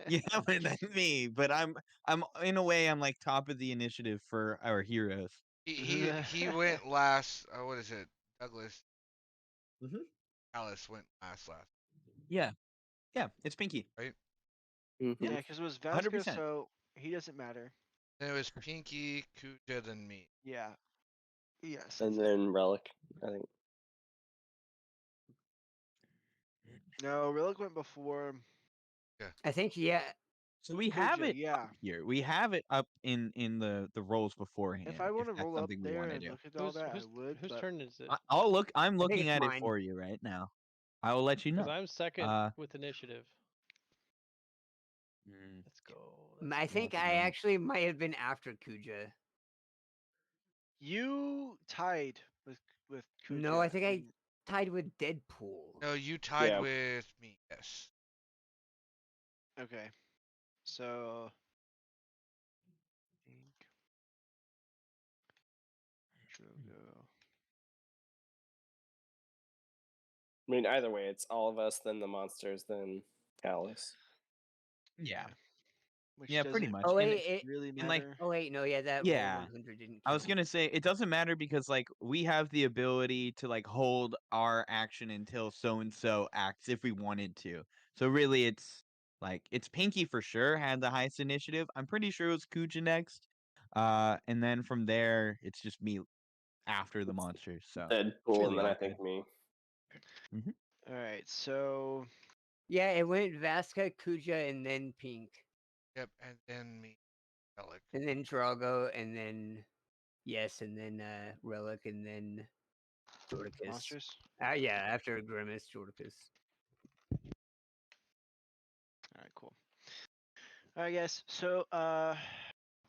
Yeah, but that's me. But I'm in a way I'm like top of the initiative for our heroes. He went last. What is it? Douglas Hmm. Alice went last, Yeah, yeah, it's Pinky. right? Yeah, Yeah, because it was Vasco, 100%. so he doesn't matter. Then it was Pinky, Kuja, then me. Yeah. Yes. And That's it. then Relic, I think. No, Relic went before I think yeah. So we have Kuja. it Yeah. up here. We have it up in the roles beforehand. If I want to That's roll up something we there want to and do. look at all Whose that, I whose would. whose But turn is it? I'll look. I'm think looking it's at it mine. for you right now. I will let you Because know. I'm second Uh, with initiative. mm, Let's go. Let's go. go. Well, think at I the moment. actually might have been after Kuja. you tied with Kuja. No, I think I and- tied with Deadpool. No, you tied Yeah. with me. Yes. Okay. So. I think. Drogo. I mean, either way, it's all of us, then the monsters, then Alice. Yeah. Which Yeah, pretty doesn't much. Oh And wait, it, really and like matter. oh wait, no, yeah, that Yeah. roll 100 didn't. I was count. gonna say it doesn't matter because like we have the ability to like hold our action until so and so acts if we wanted to. So really, it's like it's Pinky for sure had the highest initiative. I'm pretty sure it was Kuja next, and then from there it's just me after the monsters. So it's Deadpool, really and then I all think me. good. All right. So. Yeah, it went Vasca, Kuja, and then Pink, Yep, and then me, Relic. and then Drago, and then yes, and then Relic, and then Jordicus. Monsters. Yeah, after Grimace, Jordicus. All right. Cool. All right, guys. So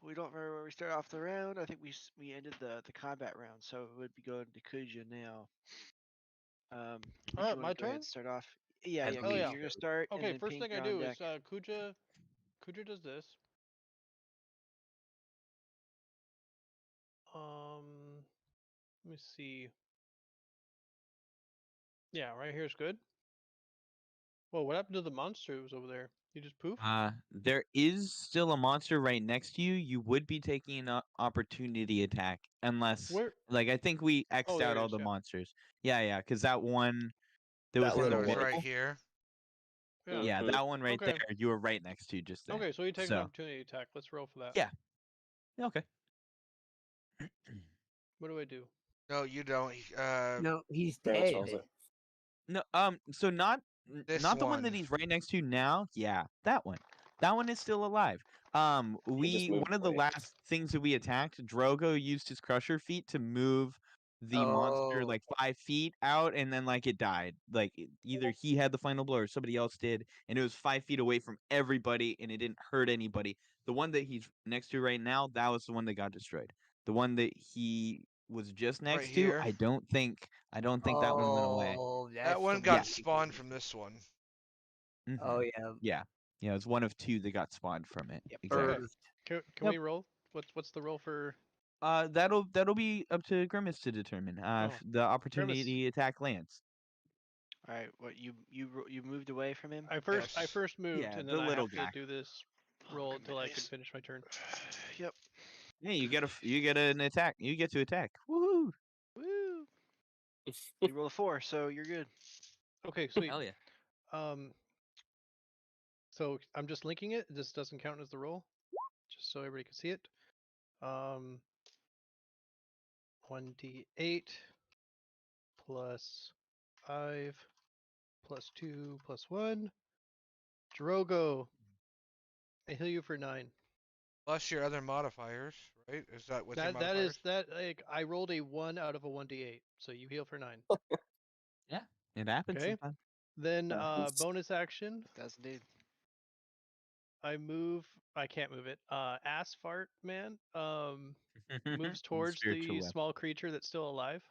we don't remember where we started off the round. I think we ended the combat round, so it would be going to Kuja now. If Oh, you want my to go ahead turn? and start off. Yeah, I yeah. believe Kuja, yeah. you're gonna start. and Okay, then first Pink, thing I you're on do deck. is Kuja does this. Let me see. Yeah, right here's good. Whoa, what happened to the monster who was over there? He just poof? There is still a monster right next to you. You would be taking an opportunity attack unless, Where? like, I think we X'd there out he all is, the yeah. monsters. Yeah, because that one that was That in one the That over was there. right wall. here. Yeah. Yeah, Mhm. that one right Okay. there. You were right next to just then. Okay, so he takes an So opportunity attack. Let's roll for that. yeah, okay. What do I do? No, you don't. No, he's Grimace dead. rolls it. No, so This not the one that one. he's right next to now. Yeah, that one. That one is still alive. He just moved One of the away. last things that we attacked, Drogo used his Crusher feat to move the monster Oh. like 5 feet out, and then like it died. Like either he had the final blow or somebody else did, and it was 5 feet away from everybody, and it didn't hurt anybody. The one that he's next to right now, that was the one that got destroyed. The one that he was just Right next to, here. I don't think that one went away. Oh, that's That one the got one. spawned from this one. Oh Mhm. yeah. Yeah, it's one of two that got spawned from it. Yep. Exactly. Okay. Can Yep. we roll? What's the roll for? That'll be up to Grimace to determine. If Oh, the opportunity attack lands. All right. What you moved away from him? I Yes. first moved, Yeah, and the then I little have guy. to do this Oh, roll until I can goodness. finish my turn. Yep. Yeah, you get an attack. You get to attack. Woohoo! Woo. You roll a 4, so you're good. Okay, sweet. Hell yeah. So I'm just linking it. This doesn't count as the roll, just so everybody can see it. 1d8 plus 5 plus 2 plus 1. Drogo, I heal you for 9. Plus your other modifiers, right? Is that with your That modifiers? is that like I rolled a 1 out of a 1d8, so you heal for 9. Yeah, it happens Okay. sometimes. Then Happens. bonus action, That's indeed. I move. I can't move it. Ass fart man moves towards Spiritual the weapon. small creature that's still alive,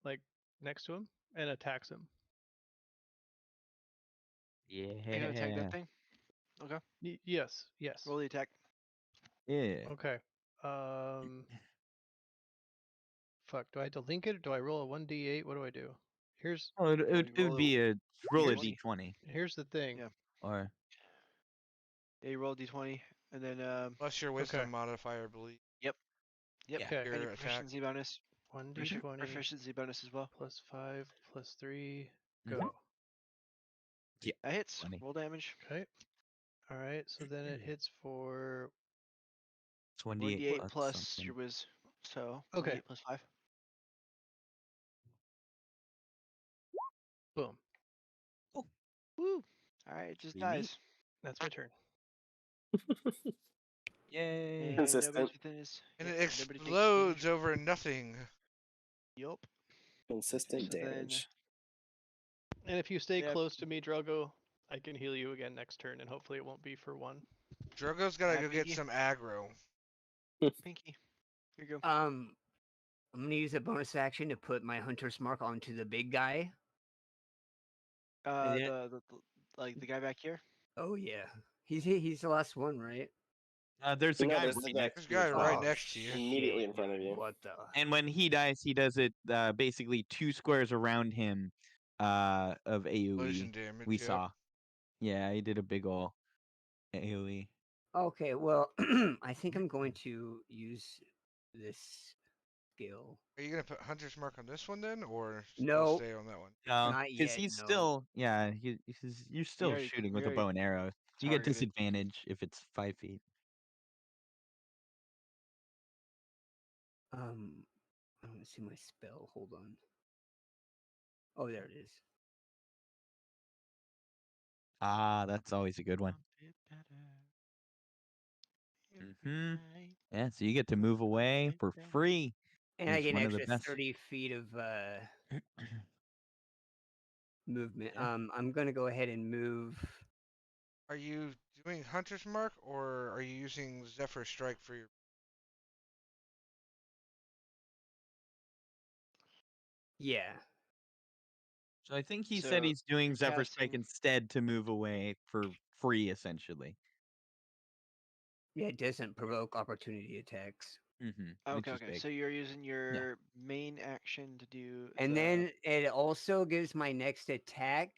like next to him, and attacks him. You gonna attack Yeah. that thing? Okay. Yes. Roll the attack. Yeah. Okay. Fuck. Do I have to link it? Or do I roll a 1d8? What do I do? Here's Oh, it would roll be a roll a d20. d20 here's the thing. Yeah. or Yeah, you roll d20, and then Plus your wisdom modifier, I believe. yep, Yeah. Okay. and Your your attack. proficiency bonus. 1d20 Proficiency bonus as well. plus 5 plus 3. Mhm. Go. That hits. 20. Roll damage. Okay. All right. So then it hits for. It's 1d8 1d8 plus plus something. your whiz. So Okay. 1d8 plus 5. Boom. Woo! Alright, it just Pretty neat. dies. That's my turn. Yay. And Consistent. nobody's within his. And yep, it nobody takes explodes damage. over nothing. Yup. Consistent So then- damage. And if you stay Yep. close to me, Drogo, I can heal you again next turn, and hopefully it won't be for 1. Drogo's gotta go get Pinky. some aggro. Pinky. Here you go. I'm gonna use a bonus action to put my hunter's mark onto the big guy. and then- The like the guy back here. Oh yeah, he's the last one, right? There's a No, guy there's right the guy- next There's a to you guy as right well. next to you. Immediately in shit, front of you. What the? And when he dies, he does it basically 2 squares around him of AoE. Explosion damage. We yep. saw. Yeah, he did a big ol' AoE. Okay, well, I think I'm going to use this skill. Are you gonna put Hunter's Mark on this one then, or No. stay on that one? No, Not because yet, he's no. still you're still already- shooting we with a bow and arrow. You get targeted. disadvantage if it's 5 feet. I don't see my spell. Hold on. Oh, there it is. Ah, that's always a good one. Mhm. Yeah, so you get to move away for free. And I He's get an one of the extra best. 30 feet of movement. Yeah. I'm gonna go ahead and move. Are you doing Hunter's Mark, or are you using Zephyr Strike for your? Yeah. So I think he said So, he's doing you're Zephyr Strike casting- instead to move away for free, essentially. Yeah, it doesn't provoke opportunity attacks. Okay. So you're using your main action to do. And the- then it also gives my next attack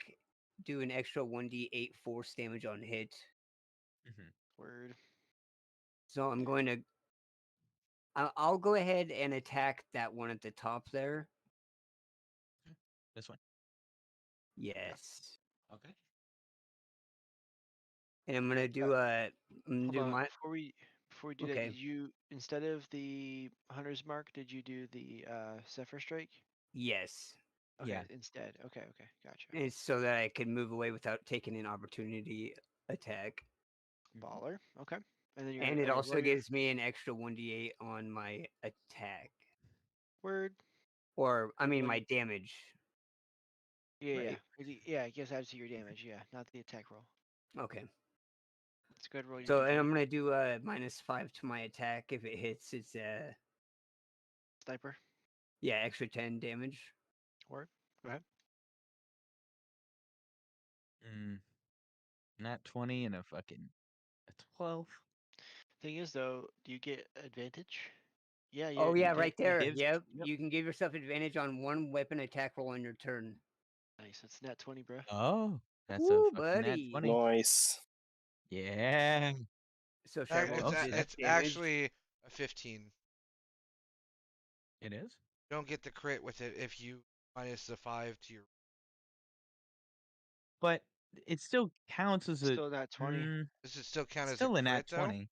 do an extra 1d8 force damage on hit. word. So I'm going to. I'll go ahead and attack that one at the top there. This one. Yes. Okay. And I'm gonna do I'm gonna Hold do on, my. before we do that, Okay. did you, instead of the Hunter's Mark, did you do the Zephyr Strike? Yes. Okay, Yeah. instead. Okay, gotcha. And it's so that I can move away without taking an opportunity attack. Baller. Okay. And then you're And gonna, it alright, also roll your gives me an extra 1d8 on my attack. word. Or, I mean, roll my your- damage. Yeah, right. yeah. I guess add to your damage. Yeah, not the attack roll. Okay. Let's go ahead and roll your. So, and D20. I'm going to do -5 to my attack. If it hits, it's, Sniper. yeah, extra 10 damage. Word. Go ahead. Not 20 and a 12. Thing is, though, do you get advantage? Yeah. Oh, you yeah, get- right there. gives- Yep. yep. You can give yourself advantage on one weapon attack roll on your turn. Nice. It's nat 20, bro. Oh, that's Woo, a fucking nat buddy. 20. Nice. Yeah. So, should I roll Well, this It's damage? actually a 15. It is. Don't get the crit with it if you minus the 5 to your. But it still counts as a Still nat 20. Does it still count as still a a nat crit, though? 20.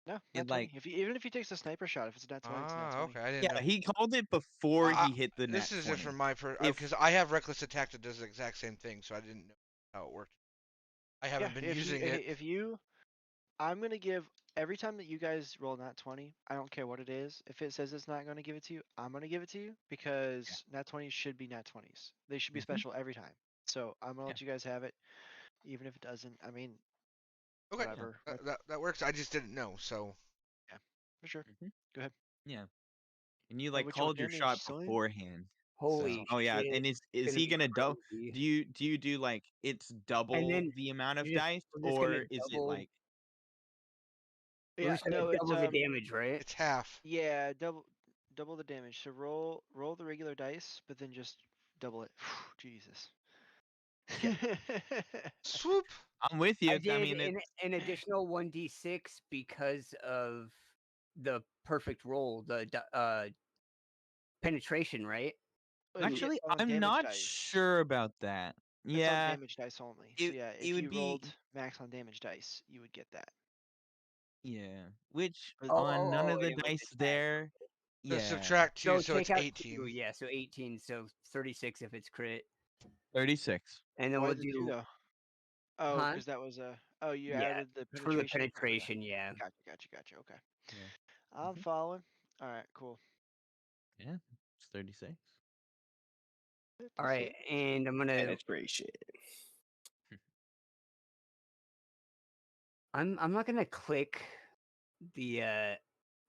No, it, nat 20. like- Even if he takes a sniper shot, if it's a nat 20, it's a nat 20. Okay, I didn't Yeah, know. he called it before I- he hit the This nat is 20. just from my If- because I have reckless attack that does the exact same thing, so I didn't know how it worked. I haven't been if using you, it. If you, I'm gonna give every time that you guys roll nat 20. I don't care what it is. If it says it's not gonna give it to you, I'm gonna give it to you because nat 20s should be nat 20s. They should be Mhm. special every time. So I'm gonna Yeah. let you guys have it, even if it doesn't. I mean, Okay, whatever. that works. I just didn't know, so. For sure. Yeah. And you Know like what your called your damage, shot son? beforehand. Holy So, oh yeah, shit, and is it's he be gonna double? crazy. Do you do like it's double then the amount of you're just- dice, we're just gonna or is it double- like We're Yeah, just gonna no, it's double the damage, right? It's half. yeah, double the damage. So roll the regular dice, but then just double it. Jesus. Swoop. I'm with you. I did mean, an additional 1d6 because of the perfect roll, the penetration, right? actually, on I'm damage not dice. sure about that. It's on Yeah, damage dice only. it- So yeah, it if would you be- rolled max on damage dice, you would get that. yeah. Which Or- on none of the it was dice just there. So Yeah, subtract 2, so it's take out 18. 2, yeah, so 18, so 36 if it's crit. 36. And then Why we'll the 2 do though? Oh, Huh? because that was a. Oh, you Yeah, added the for the penetration. Okay. penetration, yeah. Gotcha. Okay. Yeah. I'm Mhm. following. All right, cool. Yeah, it's 36. All right, and I'm gonna Penetration. I'm not gonna click the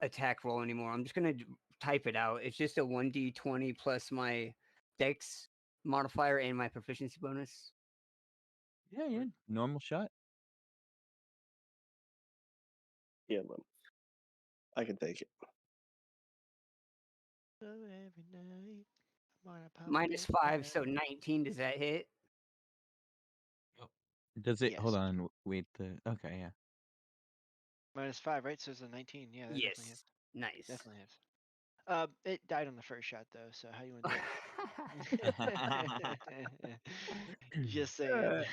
attack roll anymore. I'm just gonna type it out. It's just a 1d20 plus my dex modifier and my proficiency bonus. Yeah. Normal shot. Yeah, man. I can take it. So every night, I'm on a pump -5, so 19. Does that hit? Does it? Yes. Hold on. Wait. Okay. Yeah. -5, right? So it's a 19. Yeah, that definitely hits. Yes. Nice. Definitely hits. It died on the first shot though. So how you want to do it? Just saying.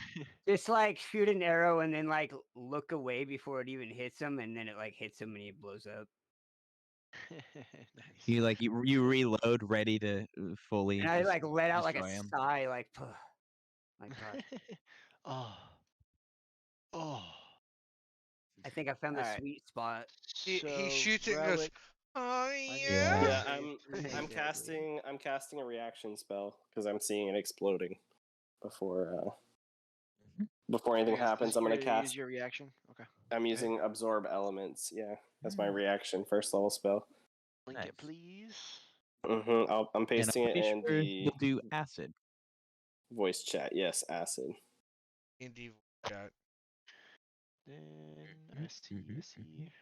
Just like shoot an arrow and then like look away before it even hits him, and then it like hits him and he blows up. Nice. You reload, ready to fully. And I just like let out like a destroy him. sigh, like, my God. Oh. I think I found the Alright. sweet spot. He So, shoots it and goes, relic. oh Yeah. Yeah, Exactly. I'm casting a reaction spell because I'm seeing it exploding before anything Okay, so happens. I'm you're gonna cast. use your reaction. Okay. I'm ahead. using absorb elements. Yeah, that's my reaction first level spell. Link Nice. it, please. I'm And pasting I'm it pretty in sure the we'll do acid. voice chat. Yes, acid. Indeed. Chat. Then Mhm, I see.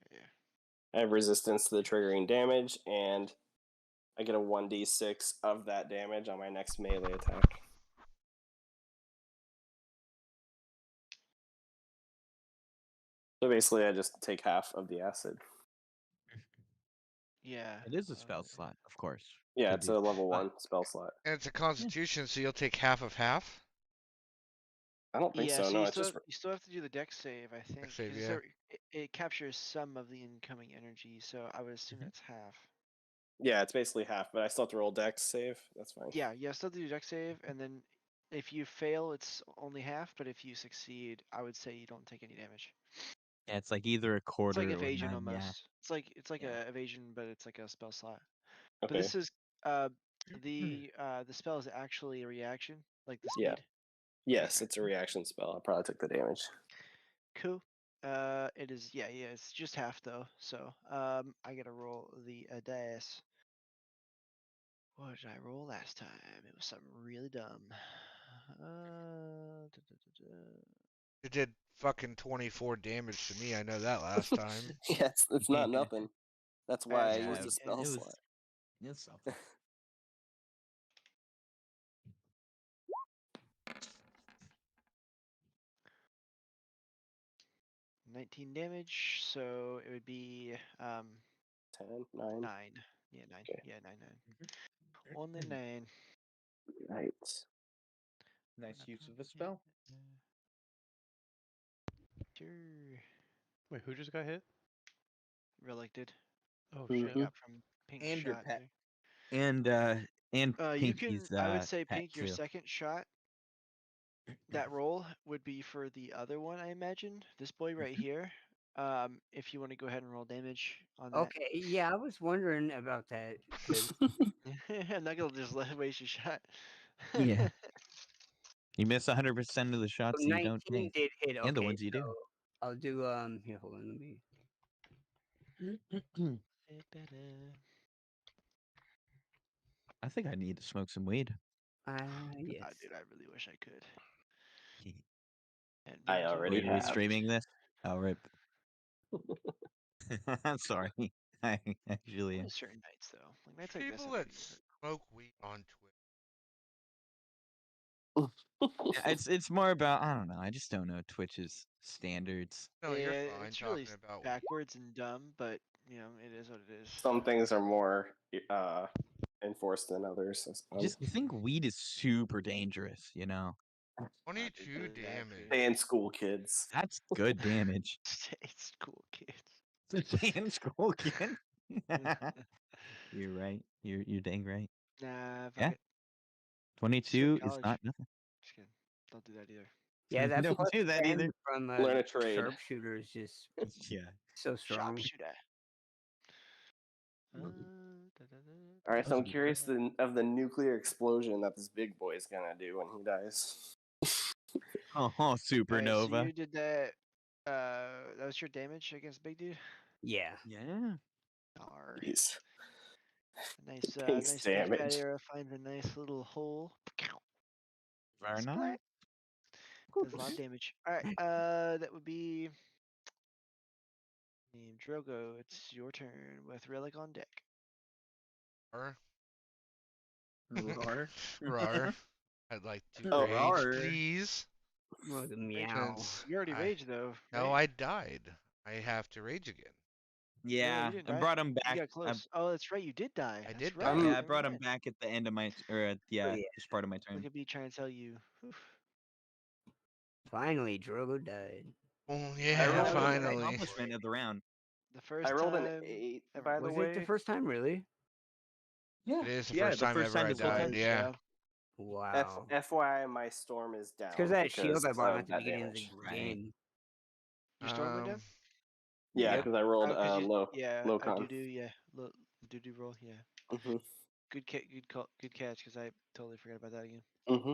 Okay. I have resistance to the triggering damage, and I get a 1d6 of that damage on my next melee attack. So basically, I just take half of the acid. Yeah. It is a spell slot, of course. Yeah, to it's do- a level but- 1 spell slot. And it's a constitution, so you'll take half of half? I don't think Yeah, so. so No, you it's just still have to do the dex save, I think. save, 'cause yeah. it captures some of the incoming energy, so I would assume Mhm. that's half. yeah, it's basically half, but I still have to roll dex save. That's fine. Yeah, you still do dex save, and then if you fail, it's only half. But if you succeed, I would say you don't take any damage. Yeah, it's like either a It's quarter like or evasion none. Yeah. almost. It's like Yeah. a evasion, but it's like a spell slot. Okay. But this is the spell is actually a reaction, like the speed. Yeah. Yes, it's a reaction spell. I probably took the damage. Cool. It is it's just half though. So I gotta roll the dice. What did I roll last time? It was something really dumb. It did fucking 24 damage to me. I know that last time. Yes, it's not nothing. That's why I Yeah, used a spell it was- slot. It's something. 19 damage, so it would be 10, 9. 9. Yeah, 9. Okay. Yeah, 9. Only 9. Right. Nice use of a spell. Sure. Wait, who just got hit? Relic did. Oh Mhm. shit. Got from Pink And your shot. pet. there. And You can. Pinky's I would say pet Pink, your too. second shot. That roll would be for the other one, I imagine. This boy right here. If you want to go ahead and roll damage on that. Okay, yeah, I was wondering about that. 'Cause I'm not gonna just let waste your shot. Yeah. You miss 100% of the shots you don't 19 take, did hit. and the Okay, ones you do. so I'll do here. Hold on, let me. I think I need to smoke some weed. Yes. Ah, dude, I really wish I could. And I me too. already Are we have. streaming this? Oh, rip. Sorry. I actually. Only certain nights though. Like nights like this. People I'm that pretty good. smoke weed on Twitch It's more about I don't know. I just don't know Twitch's standards. No, you're Yeah, fine it's really talking about. backwards and dumb, but it is what it is. Some things are more enforced than others. I I suppose. just think weed is super dangerous. 22 Exactly. damage. Stay in school, kids. That's good damage. Stay school kids. Stay in school, kid. You're right. You're dang right. Nah, fuck Yeah. it. 22 is college. not nothing. Just kidding. Don't do that either. Yeah, that Don't plus do that 10 either. from Learn a trade. sharpshooter is just Yeah. so strong. Sharpshooter. All right, so I'm Doesn't curious of the nuclear explosion that this big boy is gonna do when he dies. Oh, Alright, supernova. so you did that. That was your damage against Big Dude. Yeah. Yeah. Alright. Jeez. Nice, Thanks, nice touchpad damage. arrow finds a nice little hole. Very Splat. nice. Does a lot of damage. Alright, that would be Drogo. It's your turn with Relic on deck. Rar. Roar. Rar. I'd like to Oh, rage, rar. please. Oh, the meow. Since You already I- raged though. No, right? I died. I have to rage again. Yeah. didn't I die. brought him You back. got close. Oh, that's right. You did die. I That's did right. die. Yeah, I never brought him mind. back at the end of my yeah, yeah. just part of my turn. Look at me trying to tell you. Oof. Finally, Drogo died. Oh I yeah, rolled an finally. accomplishment of the round. The first I rolled an time 8, ever. by the Was way. it the first time, really? Yeah. It is the yeah, first the time first ever time I this whole died. time. Yeah. Wow. FYI, my storm is down. Because that shield I bought of at the that beginning of the damage. Right. game. Your storm went down? Yeah, Yep. because I rolled Oh, 'cause you- low. Yeah, low a con. doo-doo, yeah. Doo-doo roll, yeah. Mm-hmm. Good catch, because I totally forgot about that again. Mm-hmm.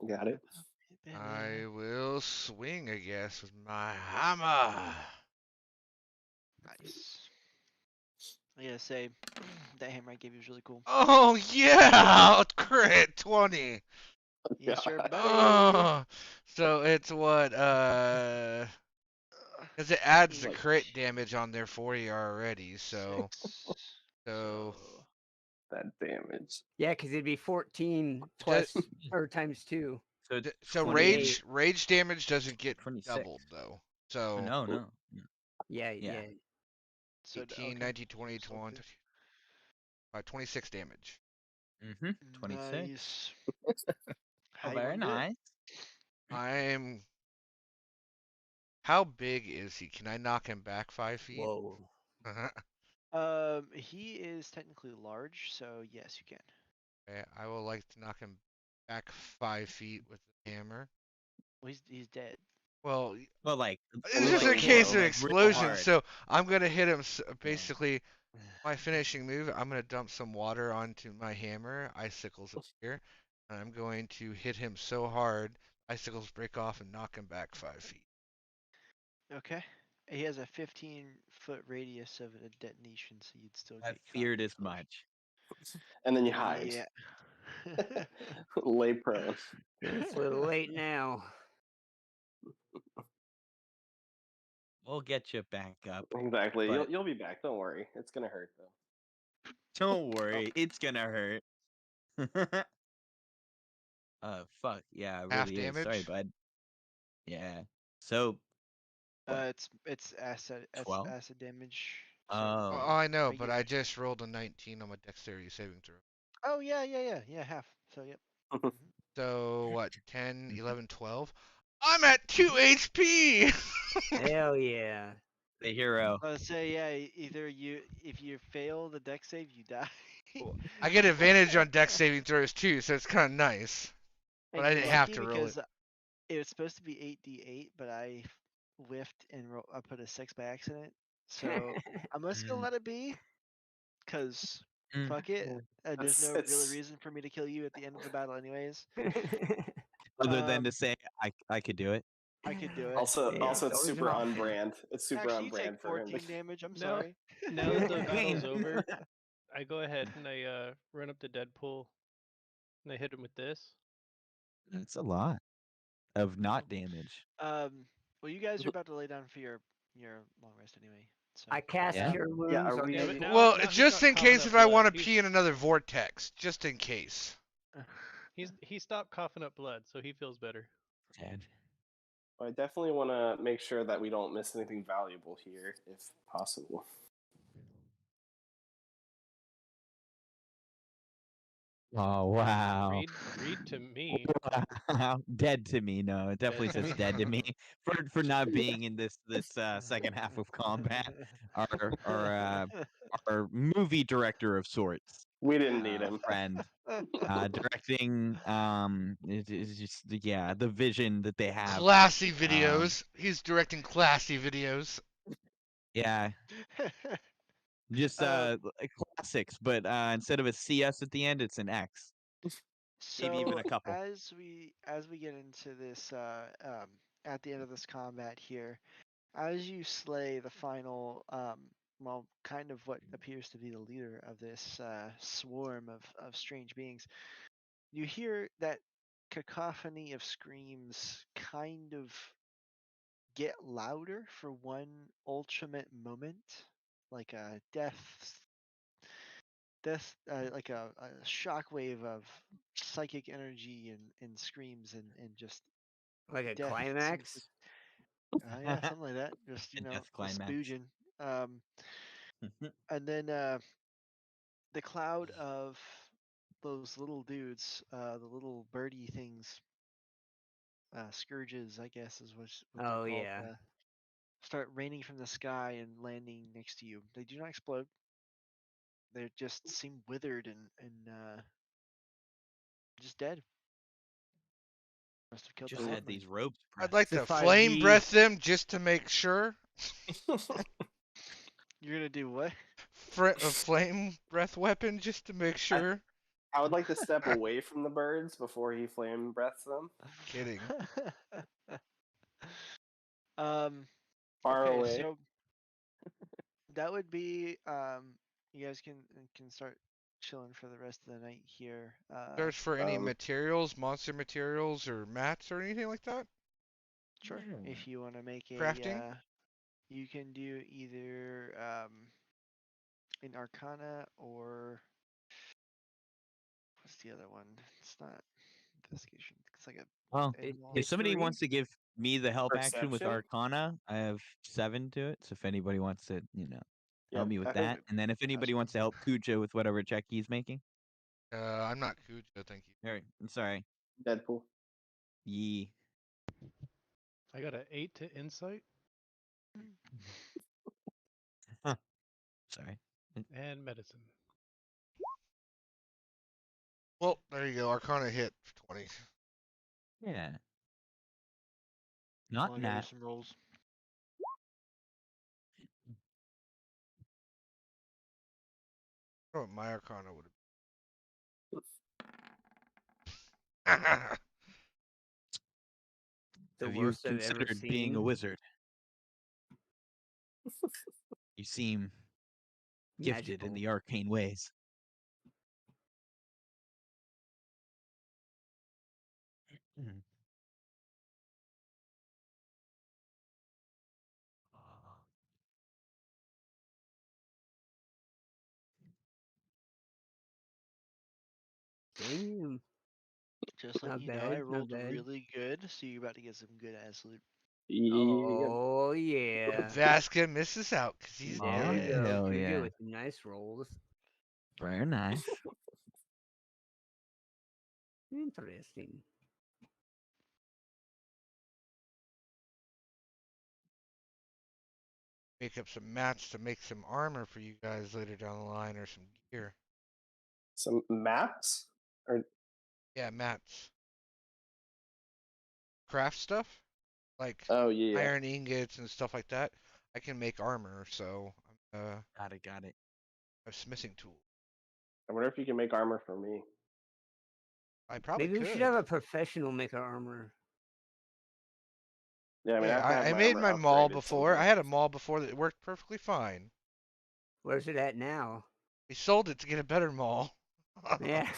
Got it. I will swing, I guess, with my hammer. Nice. I gotta say, that hammer I gave you was really cool. Oh yeah, crit 20. Yes, sir, buddy. Oh, so it's what? Because it adds the Like crit damage on there for you already. So, 6. so That damage. Yeah, because it'd be 14 plus or times 2. So so 28. rage damage doesn't get 26. doubled though. So No, no. Yeah, Yeah. yeah. So, 18, okay. 19, 20, So 21, good. 26 damage. Mm-hmm. 26. Nice. Oh, How you very wanna do it? nice. I'm. How big is he? Can I knock him back 5 feet? Whoa. He is technically large, so yes, you can. Okay, I would like to knock him back 5 feet with the hammer. Well, he's dead. Well, Well, like it's just like, in case of real explosion, hard. so I'm gonna hit him. Basically, my finishing move. I'm gonna dump some water onto my hammer. Icicles appear, and I'm going to hit him so hard, icicles break off and knock him back 5 feet. Okay. He has a 15-foot radius of a detonation, so you'd still I get caught feared in as the explosion. much. And then you hide. Yeah. Lay prone. It's a little late now. We'll get you back up. Exactly. But- You'll be back. Don't worry. It's gonna hurt though. Don't worry, it's gonna hurt. Fuck yeah, it Half really is. Sorry, damage? bud. Yeah. So. what? It's acid 12? acid damage. Oh. Oh, I know, but regular. I just rolled a 19 on my dexterity saving throw. Oh yeah, half. So yep. So what? 10, 11, 12. I'm at 2 HP. Hell yeah. The hero. Let's say yeah. If you fail the deck save, you die. I get advantage on dex saving throws too, so it's kind of nice. And But I you're didn't have lucky to roll because it. it was supposed to be 8d8, but I whiffed and I put a 6 by accident. So I'm just gonna Mm. let it be, cause Mm. fuck it. There's no It's- real reason for me to kill you at the end of the battle, anyways. Other than Um, to say I could do it. I could do it. Also, Yeah, also, it's always an super option. on brand. It's super Actually, on you brand take for him. 14 damage. I'm No. sorry. Now that the battle's Wayne. over, I go ahead and I run up to Deadpool and I hit him with this. That's a lot of not damage. Well, you guys are about to lay down for your long rest anyway. So I cast Yeah. Cure Wounds. Yeah, are on we- Yeah, but Deadpool. now- Well, now he's just not in coughing case up if I blood. want to He's- pee in another vortex, just in case. he stopped coughing up blood, so he feels better. Dead. I definitely want to make sure that we don't miss anything valuable here, if possible. Oh wow. Read to me. Wow. Dead to me. No, it definitely Dead to says me. dead to me for not being in this second half of combat. Our movie director of sorts, We didn't need him. friend, directing it is just the vision that they have. Classy videos. He's directing classy videos. Yeah, just classics, but instead of a CS at the end, it's an X. Maybe even a couple. As we get into this at the end of this combat here, as you slay the final well, kind of what appears to be the leader of this swarm of strange beings, you hear that cacophony of screams kind of get louder for one ultimate moment, like a death, like a shockwave of psychic energy and screams and just Like a death seems climax. yeah, something like that. Just A a death climax. spoogen. And then the cloud of those little dudes, the little birdie things, scourges, I guess is what they're Oh called. yeah. Start raining from the sky and landing next to you. They do not explode. They just seem withered and just dead. Must have killed Just the had Lord. these ropes. I'd like The to 5G flame breath them just to make sure. You're gonna do what? A flame breath weapon just to make sure. I would like to step away from the birds before he flame breaths them. Kidding. Far Okay, away. so that would be you guys can start chilling for the rest of the night here. Search for any um, materials, monster materials, or mats or anything like that. Sure. If you want to make a Crafting? you can do either an Arcana or what's the other one? It's not investigation. It's like a Well, animal. if somebody History? wants to give me the help action with Perception? Arcana, I have 7 to it. So if anybody wants to, help me with I think that, and then if anybody wants to help Kuja with whatever check he's making, I'm not Kuja, thank you. all right, I'm sorry. Deadpool. Yee. I got an 8 to insight Sorry. and medicine. Well, there you go. Arcana hit for 20. Yeah. Not I'll give you nat. some rolls. I don't know what my Arcana would have The Have you worst I've ever considered being a seen. wizard? You seem gifted in Magical. the arcane ways. Damn. Just like Not you know, bad, I not rolled bad. really good, so you're about to get some good ass loot. Yeah. Oh yeah. Vasca misses out because he's There we dead. go. hell Kuja yeah. with nice rolls. Very nice. Interesting. Make up some mats to make some armor for you guys later down the line or some gear. Some maps? Or Yeah, mats. Craft stuff? Like oh yeah. iron ingots and stuff like that. I can make armor, so Got it. a smithing tool. I wonder if you can make armor for me. I probably Maybe we could. should have a professional make our armor. Yeah, I mean, Hey, I've had I my made armor my maul upgraded before. I somewhat. had a maul before that worked perfectly fine. Where's it at now? We sold it to get a better maul. Yeah.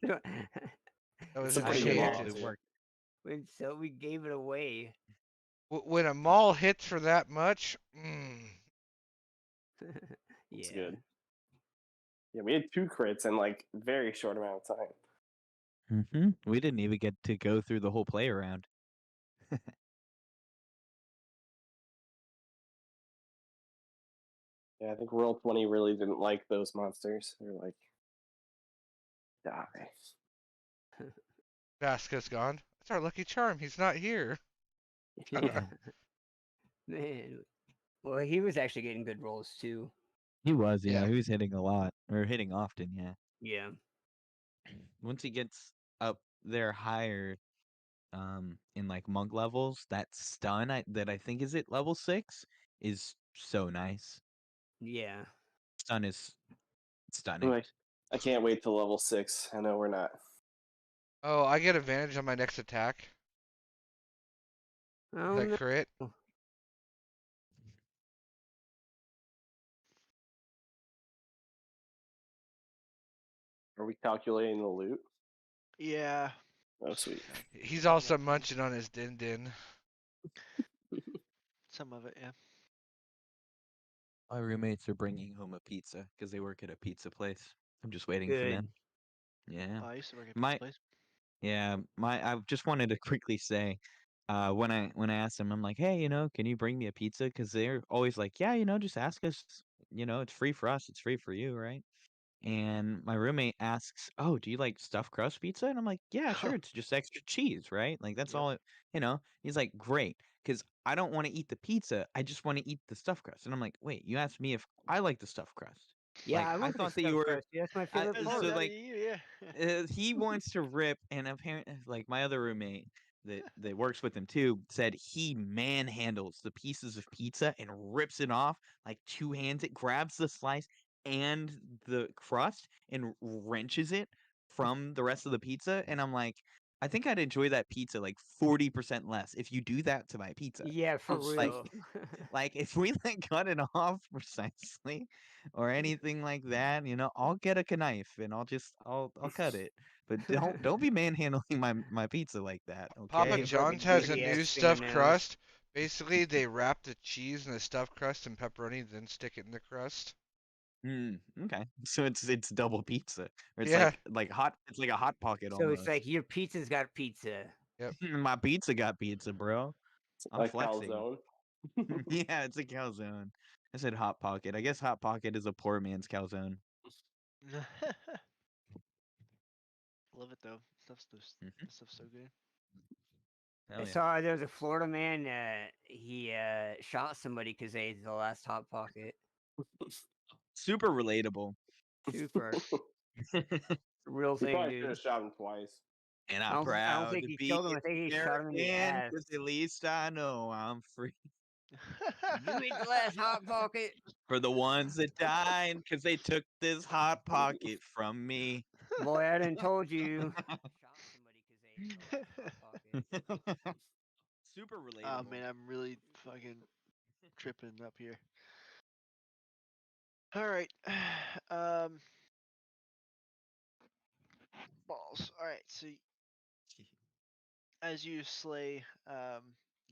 That was It's a in How pretty did good it shade. maul, actually too. work? So we gave it away. When a maul hits for that much, It's Yeah. good. Yeah, we had 2 crits in like very short amount of time. We didn't even get to go through the whole play around. Yeah, I think Roll20 really didn't like those monsters. They're like, die. Vasquez gone. That's our lucky charm. He's not here. Yeah. Man. Well, he was actually getting good rolls too. He was, yeah. Yeah. He was hitting a lot, or hitting often, yeah. Yeah. Once he gets up there higher, in like monk levels, that stun that I think is at level 6 is so nice. Yeah. Stun is stunning. Anyway, I can't wait till level 6. I know we're not. Oh, I get advantage on my next attack. Oh, That no. crit. Are we calculating the loot? Yeah. Oh, sweet. He's also munching on his din din. Some of it, yeah. My roommates are bringing home a pizza because they work at a pizza place. I'm just waiting for Good. them. Yeah. Oh, I used to work at My- this place. Yeah, I just wanted to quickly say, when I asked them, I'm like, hey, can you bring me a pizza? Because they're always like, yeah, just ask us. It's free for us. It's free for you, right? And my roommate asks, oh, do you like stuffed crust pizza? And I'm like, yeah, sure. It's just extra cheese, right? Like that's Yep. all. He's like, great, because I don't want to eat the pizza. I just want to eat the stuffed crust. And I'm like, wait, you asked me if I like the stuffed crust. Yeah, Like, I I love the thought that you stuffed were. crust. That's my favorite so, part. like, yeah. he wants to rip, and apparently, like my other roommate that works with him too said he manhandles the pieces of pizza and rips it off, like two hands it, grabs the slice and the crust and wrenches it from the rest of the pizza. And I'm like, I think I'd enjoy that pizza like 40% less if you do that to my pizza. Yeah, for Like- real. Like if we like cut it off precisely or anything like that, I'll get a knife and I'll cut it. But don't be manhandling my pizza like that, Papa okay? Yeah, John's fucking has a dirty ass new stuffed fingernails. crust. Basically, they wrap the cheese in the stuffed crust and pepperoni, then stick it in the crust. Okay. So it's double pizza. Or it's Yeah. like hot. It's like a hot pocket So almost. it's like your pizza's got pizza. My pizza got pizza, bro. I'm A flexing. calzone. Yeah, it's a calzone. I said hot pocket. I guess hot pocket is a poor man's calzone. Love it though. Stuff's Mhm. stuff's so good. Hell I yeah. saw there was a Florida man. He shot somebody because they ate the last hot pocket. Super relatable. Super real We thing, probably should dude. have shot him twice. And I I'm don't proud think to he be killed him. I think he shot him in the American, ass. 'cause at least I know I'm free. You ate the last hot pocket. For the ones that died, because they took this hot pocket from me. Boy, I done told you. Shot somebody because they ate the last hot pocket. Super relatable. Oh man, I'm really fucking tripping up here. All right. Balls. All right. So as you slay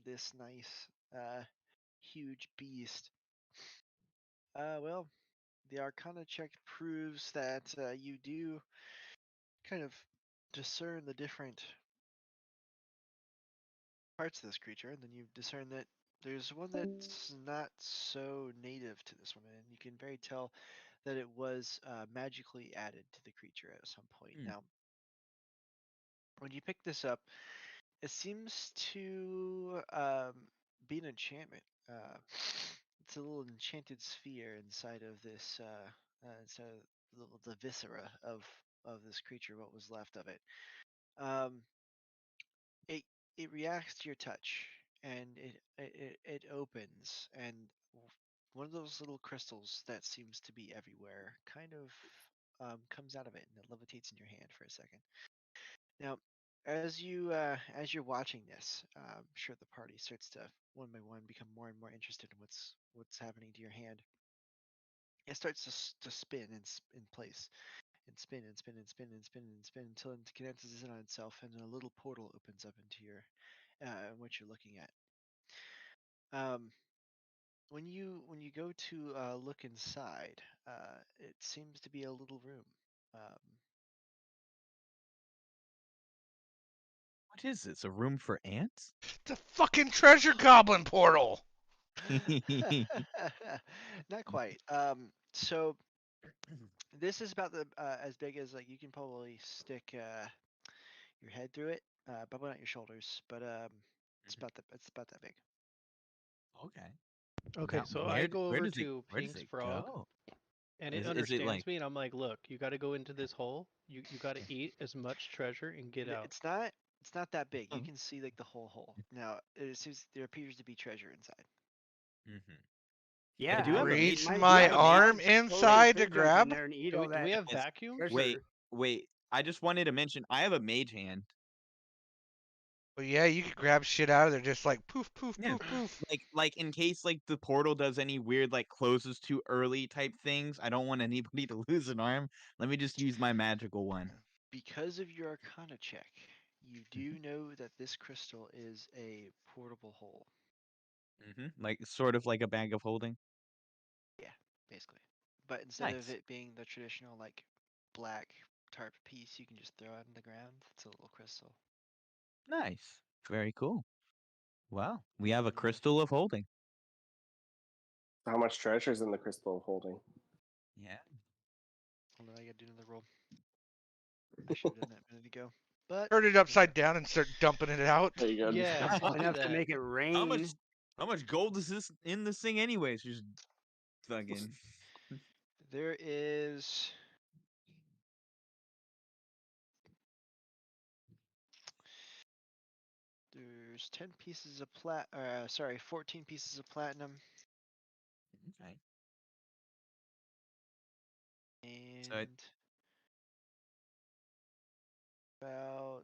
this nice huge beast, well, the Arcana check proves that you do kind of discern the different parts of this creature, and then you discern that there's one that's not so native to this one, and you can very tell that it was magically added to the creature at some point. Hmm. Now, when you pick this up, it seems to be an enchantment. It's a little enchanted sphere inside of this, inside of the viscera of this creature, what was left of it. Um, it it reacts to your touch, and it opens, and one of those little crystals that seems to be everywhere kind of comes out of it, and it levitates in your hand for a second. Now, as you're watching this, I'm sure the party starts to one by one become more and more interested in what's happening to your hand. It starts to spin in place and spin and spin and spin and spin and spin until it condenses in on itself, and a little portal opens up into your what you're looking at. Um, when you go to look inside, it seems to be a little room. Um, What is this? A room for ants? It's a fucking treasure goblin portal. Not quite. So this is about the as big as like you can probably stick your head through it, probably not your shoulders, but it's about that big. Okay. Okay, Now, so I go where over does it to where does Pink's it frog, go? and it Is it understands like me, and I'm like, look, you got to go into this hole. You got to eat as much treasure and get out. It's not that big. You Mhm. can see like the whole hole. Now it seems there appears to be treasure inside. Mhm. Yeah, do have a Reach mage- my have a mage- arm totally inside to could jump in grab. there and eat Do all we, that do we have Yes. vacuum? treasure. Wait. I just wanted to mention I have a mage hand. But yeah, you could grab shit out of there just like poof, poof, Yeah. poof, poof. Like in case like the portal does any weird like closes too early type things. I don't want anybody to lose an arm. Let me just use my magical one. Because of your Arcana check, you do know that this crystal is a portable hole. Like sort of like a bag of holding. Basically. But instead of Nice. it being the traditional like black tarp piece you can just throw out in the ground, it's a little crystal. Nice. Very cool. Wow. We have a Yeah. crystal of holding. How much treasure's in the crystal of holding? Yeah. Hold on, I gotta do another roll. I should have done that a minute ago. But Turn it upside down and start dumping it out. There you go. Yeah, just do Enough to that. make it rain. How much gold is this in this thing anyways? Just fucking there is there's 10 pieces of 14 pieces of platinum Okay. and So about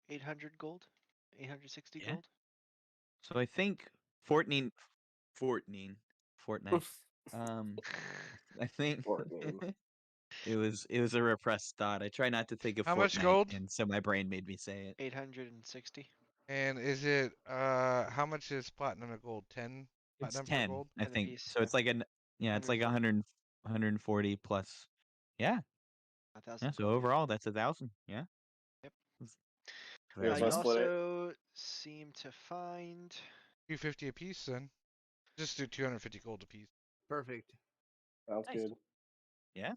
800 gold, 860 Yeah. gold. So I think Fortnite. I think 14. it was a repressed thought. I try not to think of How much Fortnite, gold? and so my brain made me say it. 860. And is it how much is platinum and gold? 10 It's platinum per 10, gold? I 10 think. apiece, So yeah. it's like it's like 140. 140 plus. Yeah. 1,000 Yeah. So gold. overall, that's 1,000. Yeah. Yep. That's You guys very You wanna nice. split it? also seem to find 250 a piece then. Just do 250 gold a piece. Perfect. Sounds Nice. good. Yeah.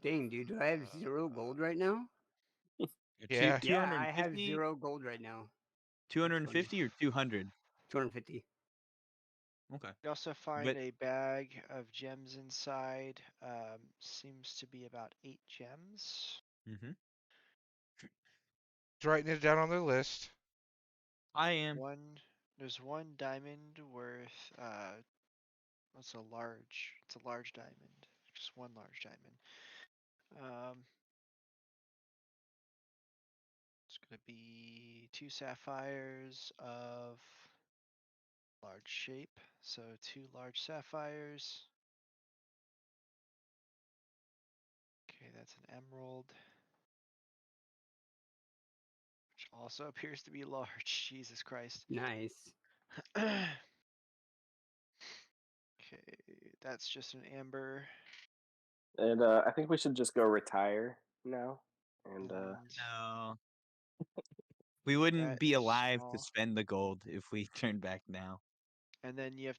Dang, dude, do I have 0 gold right now? Yeah. Yeah, I have 250, 0 gold right now. 250 or 200. 250. Okay. you also find But a bag of gems inside. Seems to be about 8 gems. mhm. Just writing it down on the list. I am. There's one diamond worth it's a large diamond. Just one large diamond. It's gonna be 2 sapphires of large shape. So 2 large sapphires. Okay, that's an emerald. Which also appears to be large. Jesus Christ. Nice. Okay, that's just an amber. And I think we should just go retire now. And No. We wouldn't That be is alive to small. spend the gold if we turned back now. And then you have,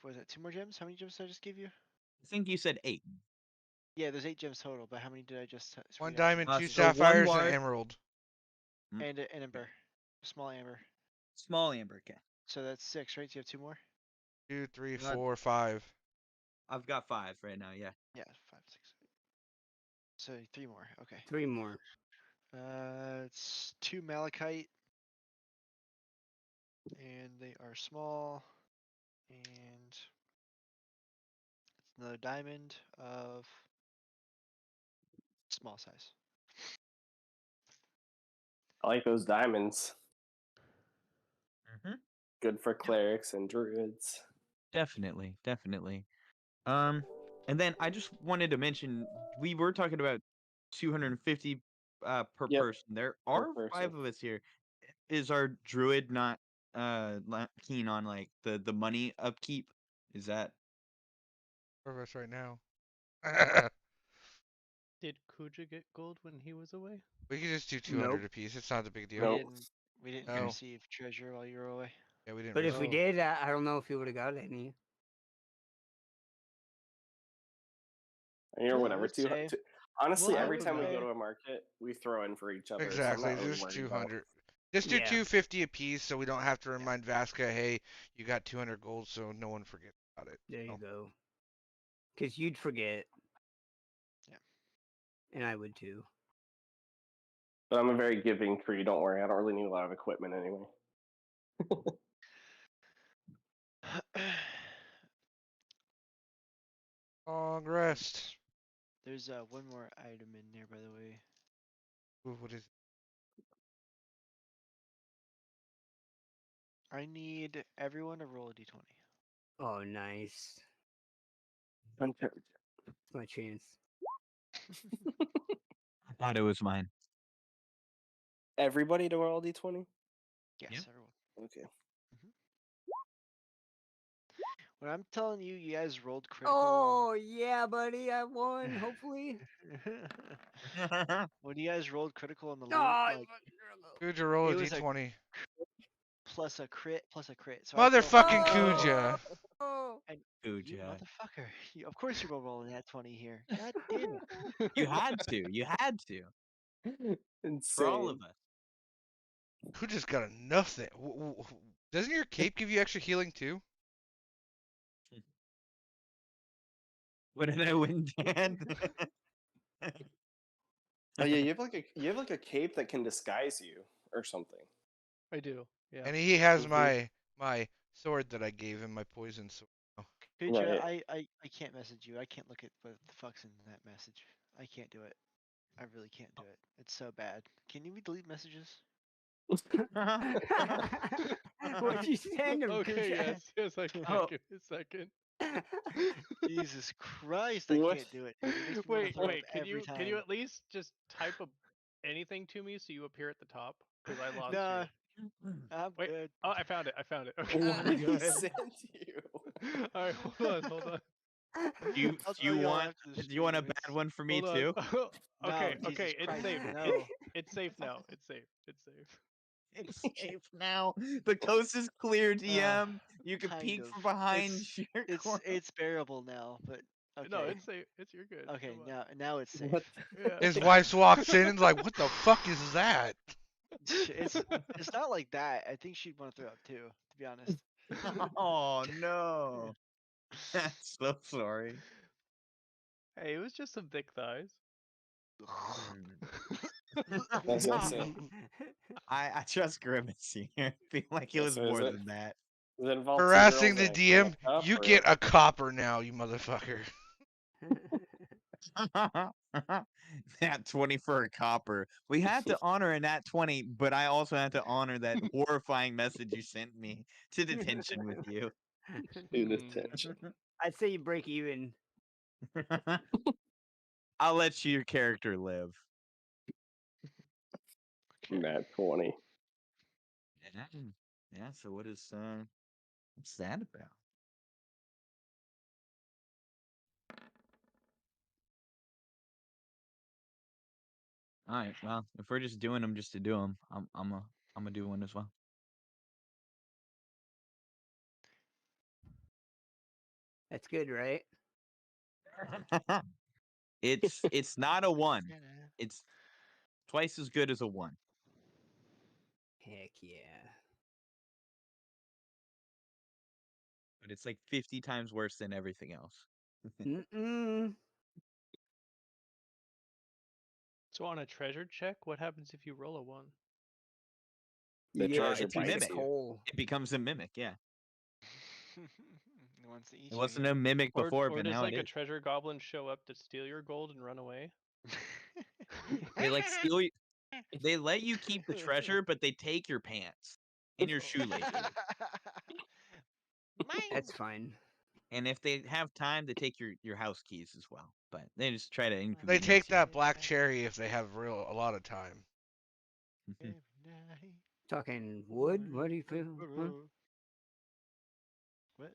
was it 2 more gems? How many gems did I just give you? I think you said 8. Yeah, there's 8 gems total, but how many did I just? One forget? diamond, 2 So one sapphires, and large, emerald. And an amber, a small amber. small amber. Okay. So that's 6, right? So you have 2 more. 2, 3, Not- 4, 5. I've got 5 right now. Yeah. Yeah, 5, 6. So 3 more. Okay. 3 more. It's 2 malachite, and they are small, and it's another diamond of small size. I like those diamonds. Mm-hmm. Good for clerics and druids. Definitely. And then I just wanted to mention we were talking about 250 per Yep, person. There per are person. 5 of us here. Is our druid not keen on like the money upkeep? Is that For us right now. Did Kuja get gold when he was away? We can just do 200 Nope. apiece. It's not a big deal. We Nope. didn't. We didn't No. receive treasure while you were away. Yeah, we didn't. But if we Oh. did, I don't know if he would have got any. Or I whatever. would say- Honestly, Well, I every would time we say- go to a market, we throw in for each other. Exactly, So I'm not really just worried about 200. Just do Yeah. 250 apiece, so we don't have to remind Vasca, hey, you got 200 gold, so no one forgets about it. There you Oh. go. Because you'd forget. Yeah. And I would too. But I'm a very giving tree. Don't worry. I don't really need a lot of equipment anyway. Long rest. There's one more item in there, by the way. Ooh, what is it? I need everyone to roll a d20. Oh, nice. Hunter. It's my chance. I thought it was mine. Everybody to roll d20? Yes, Yeah. everyone. Okay. When I'm telling you, you guys rolled critical. Oh, yeah, buddy. I won, hopefully. When you guys rolled critical on the loot, Oh, like Kuja, roll a It was a d20. plus a crit. So I Motherfucking felt- Kuja. Oh. And you Kuja. motherfucker. Of course you're gonna roll in that 20 here. God damn it. You had to. You had to. Insane. For all of us. Kuja's got enough thing. Doesn't your cape give you extra healing too? What did I win, Dan? Oh yeah, you have like a cape that can disguise you or something. I do. Yeah. And he has Mhm. my sword that I gave him, my poison sword. Kuja, Right. I can't message you. I can't look at what the fuck's in that message. I can't do it. I really can't do it. It's so bad. Can you delete messages? What'd you send him? Okay, Kuja? yes, I can. Oh. Give me a second. Jesus Christ, I What? can't do it. Dude. It makes me wanna Wait, throw up can you every time. at least just type anything to me so you appear at the top? Because I lost Nah, you. I'm Wait. good. Oh, I found it. Okay. What did he Good. send you? All right, hold on. Do you I'll do you tell you all want after the do you want a stream, bad one for me Hold too? on. No, okay, Jesus it's Christ, safe. no. It's safe now. It's safe. It's safe now. The coast is clear, DM. You can kind peek of. from behind your It's corner. it's bearable now, but okay. No, it's safe. You're good. Okay, Come on. now it's safe. What? Yeah. His wife walks in and's like, "What the fuck is that?" It's not like that. I think she'd want to throw up too, to be honest. Oh no. That's so sorry. Hey, it was just some thick thighs. I was gonna say. I trust Grimace here. I feel like it Yeah, was so is more it- than that. Does it involve two Harassing girls the and a DM, cup, you or- get a copper now, you motherfucker. Nat 20 for a copper. We had to honor a Nat 20, but I also had to honor that horrifying message you sent me to detention with you. do this tension. I'd say you break even. I'll let your character live. Nat 20. Yeah, so what's that about? All right, well, if we're just doing them just to do them, I'm gonna do one as well. That's good, right? It's not a 1. It's twice as good as a 1. Heck yeah. But it's like 50 times worse than everything else. Mm-mm. So on a treasure check, what happens if you roll a 1? The Yeah, treasure it's a bites mimic. whole. It becomes a mimic, yeah. It wants to eat It you wasn't again. a mimic before, Or but does now like it a is. treasure goblin show up to steal your gold and run away? They like steal you. They let you keep the treasure, but they take your pants and your shoelaces. That's fine. And if they have time, they take your house keys as well. But they just try to They inconvenience take you. that black cherry if they have a lot of time. Talking wood? What do you feel? Huh? What?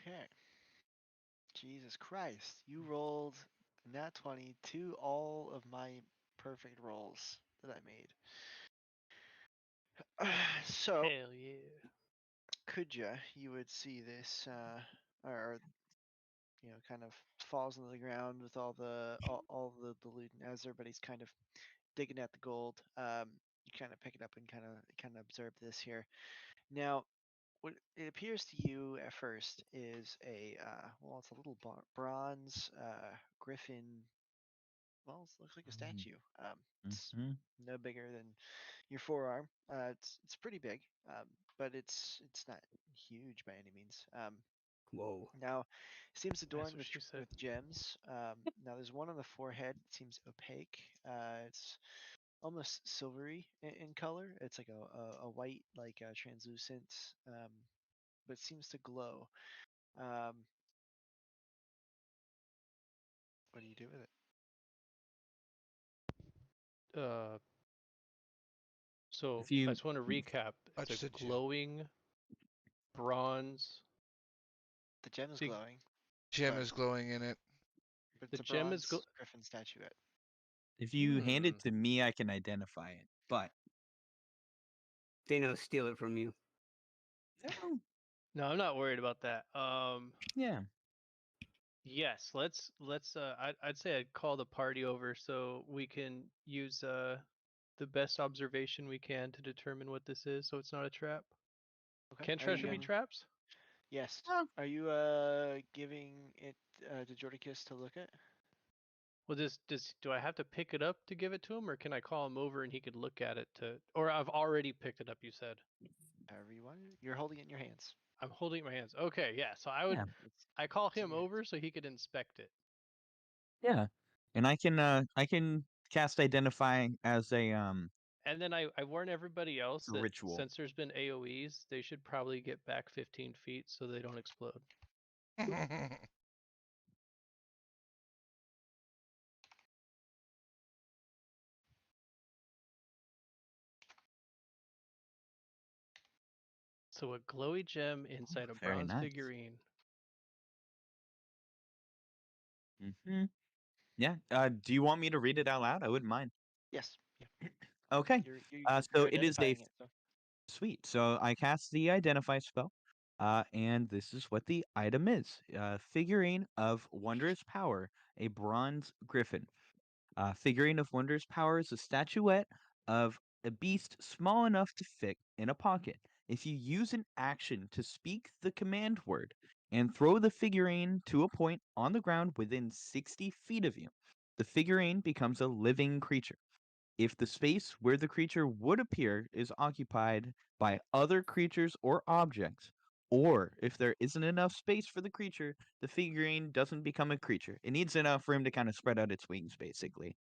Okay. Jesus Christ. You rolled a nat 20 to all of my perfect rolls that I made. So, Hell yeah. Kuja, you would see this, or kind of falls into the ground with all the loot, and as everybody's kind of digging at the gold. You kind of pick it up and kind of observe this here. Now, what it appears to you at first is it's a little bronze griffin. Well, it looks like a statue. It's Mm-hmm. no bigger than your forearm. It's pretty big, but it's not huge by any means. Whoa. Now, it seems That's adorned what she said. with gems. Now, there's one on the forehead. It seems opaque. It's almost silvery in color. It's like a white, like translucent, but seems to glow. What do you do with it? So If you- I just want to recap. Touch It's a the gem. glowing bronze. The gem is Big- glowing, Gem but- is glowing in it. but The it's a gem is bronze griffin statuette. If you hand it to me, I can identify it. But Thanos steal it from you. no, No, I'm not worried about that. yeah, Yes, let's I'd say I'd call the party over so we can use the best observation we can to determine what this is, so it's not a trap. Okay. Can Are treasure you be gonna- traps? Yes. Oh. Are you giving it to Jordicus to look at? Well, do I have to pick it up to give it to him, or can I call him over and he could look at it to? Or I've already picked it up. You said However you want it. You're holding it in your hands. I'm holding it in my hands. Okay, yeah. So I would Yeah. I call It's in him your hands. over so he could inspect it. yeah, and I can cast identify as a And then I warn everybody else A that ritual. since there's been AoEs, they should probably get back 15 feet so they don't explode. So a glowy gem inside a very bronze nice. figurine. Mm-hmm. Yeah. Do you want me to read it out loud? I wouldn't mind. Yes. Yeah. Okay. You're So it is a identifying it, so. Sweet. So I cast the identify spell, and this is what the item is: figurine of wondrous power, a bronze griffin. Figurine of wondrous power is a statuette of a beast small enough to fit in a pocket. If you use an action to speak the command word and throw the figurine to a point on the ground within 60 feet of you, the figurine becomes a living creature. If the space where the creature would appear is occupied by other creatures or objects, or if there isn't enough space for the creature, the figurine doesn't become a creature. It needs enough room to kind of spread out its wings, basically.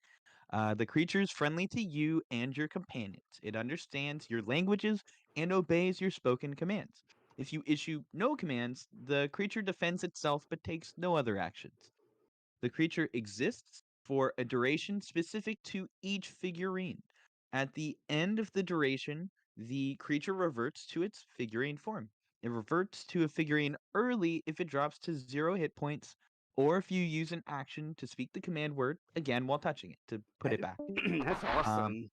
The creature is friendly to you and your companions. It understands your languages and obeys your spoken commands. If you issue no commands, the creature defends itself but takes no other actions. The creature exists for a duration specific to each figurine. At the end of the duration, the creature reverts to its figurine form. It reverts to a figurine early if it drops to 0 hit points, or if you use an action to speak the command word again while touching it to put it back. That's awesome.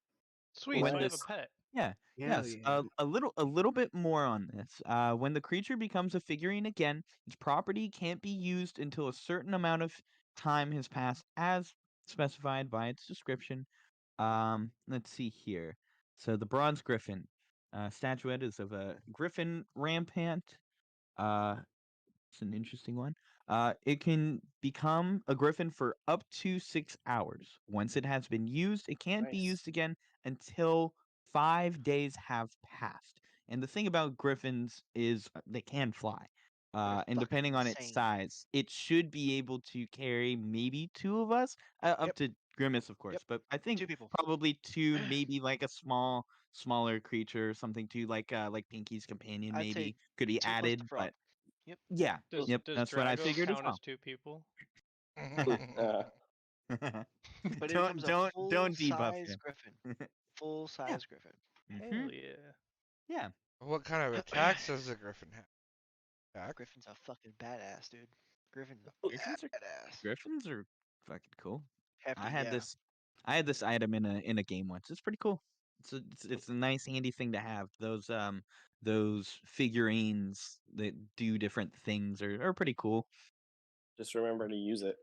Sweet, when so I have a this- pet. Yeah. Hell Yes. yeah. A little bit more on this. When the creature becomes a figurine again, its property can't be used until a certain amount of time has passed, as specified by its description. Let's see here. So the bronze griffin statuette is of a griffin rampant. It's an interesting one. It can become a griffin for up to 6 hours. Once it has been used, it can't be Nice. used again until 5 days have passed. And the thing about griffins is they can fly. They're And depending fucking on its insane. size, it should be able to carry maybe 2 of us, up Yep. to Grimace, of course. Yep. But I think 2 people. probably two, maybe like a smaller creature, something to like Pinky's companion, I'd say maybe could be 2 plus the added. frog. But Yep. yeah, Does yep, does that's what I Drago figured as count well. as 2 people? But it don't becomes a don't debuff full-size him. griffin. Full-size griffin. Mhm. Hell yeah. Yeah. What kind of attacks does the griffin have? back. Griffin's a fucking badass, dude. Griffin's a Griffins are badass. Griffins are fucking cool. Hefty, I had yeah. this item in a game once. It's pretty cool. It's a nice handy thing to have. Those figurines that do different things are pretty cool. Just remember to use it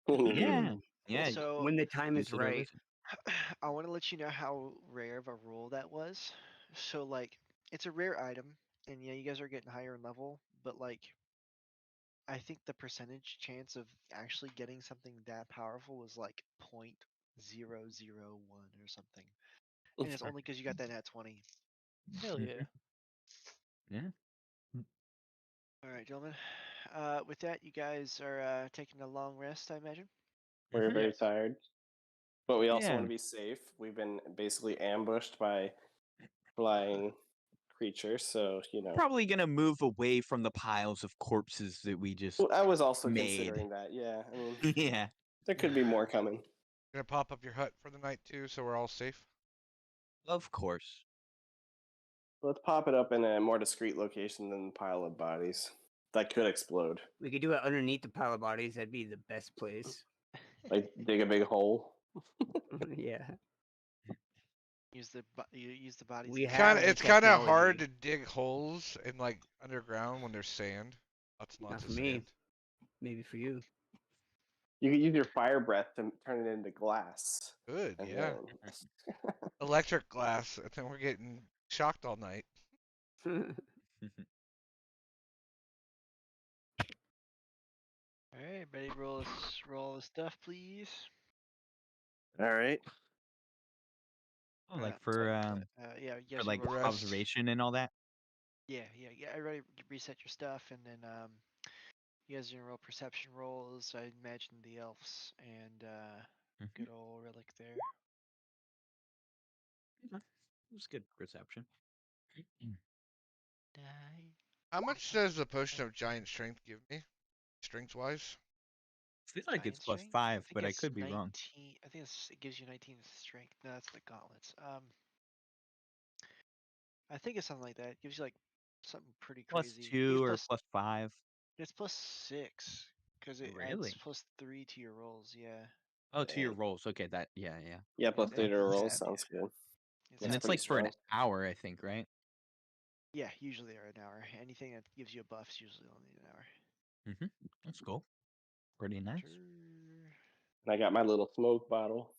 when you need Yeah. it. Yeah. So When the time use is it all the right. time. I want to let you know how rare of a rule that was. So like, it's a rare item, and yeah, you guys are getting higher in level, but like, I think the percentage chance of actually getting something that powerful was like 0.001 or something, and it's only because you got that nat 20. Hell yeah. Yeah. All right, gentlemen. With that, you guys are taking a long rest, I imagine. We're very Yes. tired, but we also Yeah. want to be safe. We've been basically ambushed by flying creatures, so Probably gonna move away from the piles of corpses that we just Well, I was also made. considering that. Yeah, I mean, Yeah. there could be more coming. Gonna pop up your hut for the night too, so we're all safe. Of course. Let's pop it up in a more discreet location than the pile of bodies that could explode. We could do it underneath the pile of bodies. That'd be the best place. Like dig a big hole. Yeah. Use the bodies. We as have bait. It's kind of hard technology. to dig holes in like underground when there's sand. Lots and Not lots for of me. sand. Maybe for you. You could use your fire breath to turn it into glass. Good, And yeah. then Electric glass, and then we're getting shocked all night. All right, everybody, roll the stuff, please. all right. Oh, like for Yeah, you for guys like roll rest. observation and all that. Yeah. Everybody reset your stuff, and then you guys are gonna roll perception rolls. I imagine the elves and good old relic there. Okay. It was good perception. Die. How much does the potion of giant strength give me, strength wise? I feel like it's Giant plus strength? 5, think but I it's could be wrong. 19. I think it gives you 19 strength. No, that's the gauntlets. I think it's something like that. It gives you like something pretty Plus crazy. I think 2 it's or plus 5. it's plus 6 because it adds Really? plus 3 to your rolls. Yeah. Oh, to your Dang. rolls. Okay, that yeah. Yeah, plus It's 3 to roll half, sounds good. It's And That's half it's pretty like for an strong. hour, I think, right? Yeah, usually they're an hour. Anything that gives you a buff is usually only an hour. Mm-hmm. That's cool. Pretty nice. Sure. And I got my little smoke bottle.